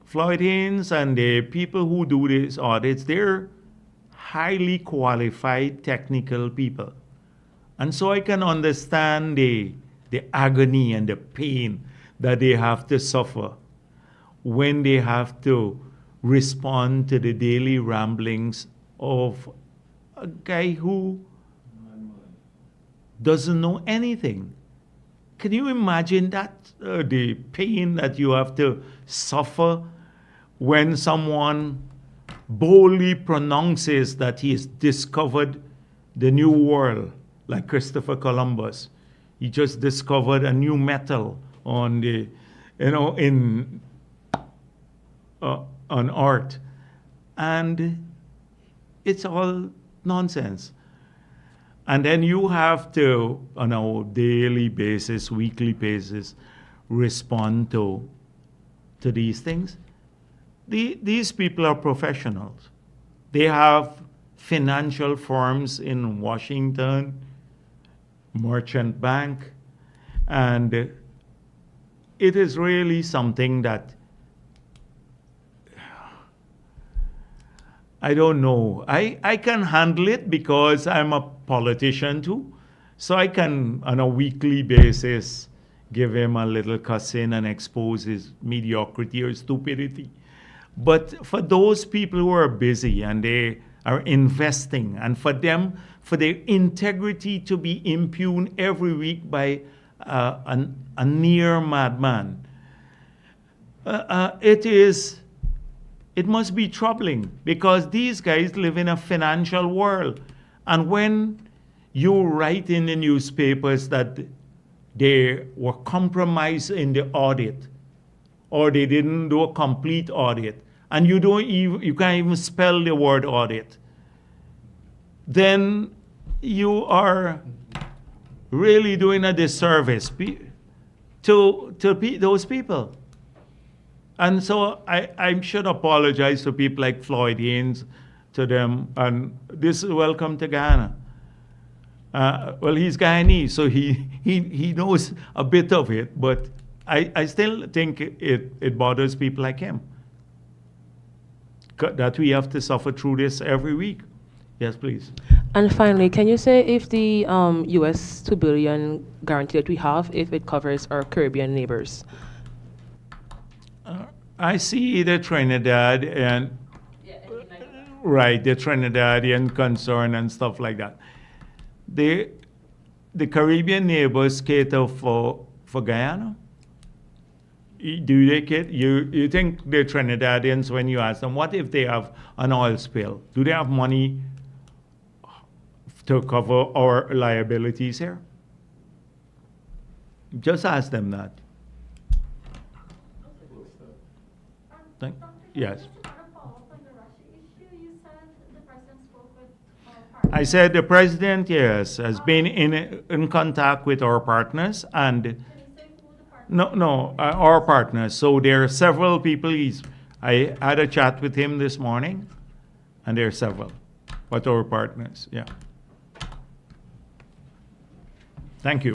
Floyd Haynes and the people who do these audits, they're highly qualified technical people. And so I can understand the agony and the pain that they have to suffer when they have to respond to the daily ramblings of a guy who doesn't know anything. Can you imagine that? The pain that you have to suffer when someone boldly pronounces that he has discovered the new world, like Christopher Columbus. He just discovered a new metal on the, on art, and it's all nonsense. And then you have to, on a daily basis, weekly basis, respond to these things. These people are professionals. They have financial firms in Washington, merchant bank, and it is really something that I don't know. I can handle it because I'm a politician too. So I can, on a weekly basis, give him a little cussing and expose his mediocrity or stupidity. But for those people who are busy and they are investing, and for them, for their integrity to be impugned every week by a near madman, it must be troubling, because these guys live in a financial world. And when you write in the newspapers that they were compromised in the audit, or they didn't do a complete audit, and you can't even spell the word audit, then you are really doing a disservice to those people. And so I should apologize to people like Floyd Haynes, to them, and this is welcome to Ghana. Well, he's Guyanese, so he knows a bit of it, but I still think it bothers people like him that we have to suffer through this every week. Yes, please. And finally, can you say if the U.S. $2 billion guarantee that we have, if it covers our Caribbean neighbors? I see the Trinidad and right, the Trinidadian concern and stuff like that. The Caribbean neighbors cater for Guyana. Do they cater? You think the Trinidadians, when you ask them, what if they have an oil spill? Do they have money to cover our liabilities here? Just ask them that. Yes. I said the president, yes, has been in contact with our partners, and our partners. So there are several people. I had a chat with him this morning, and there are several. but our partners. Yeah. Thank you.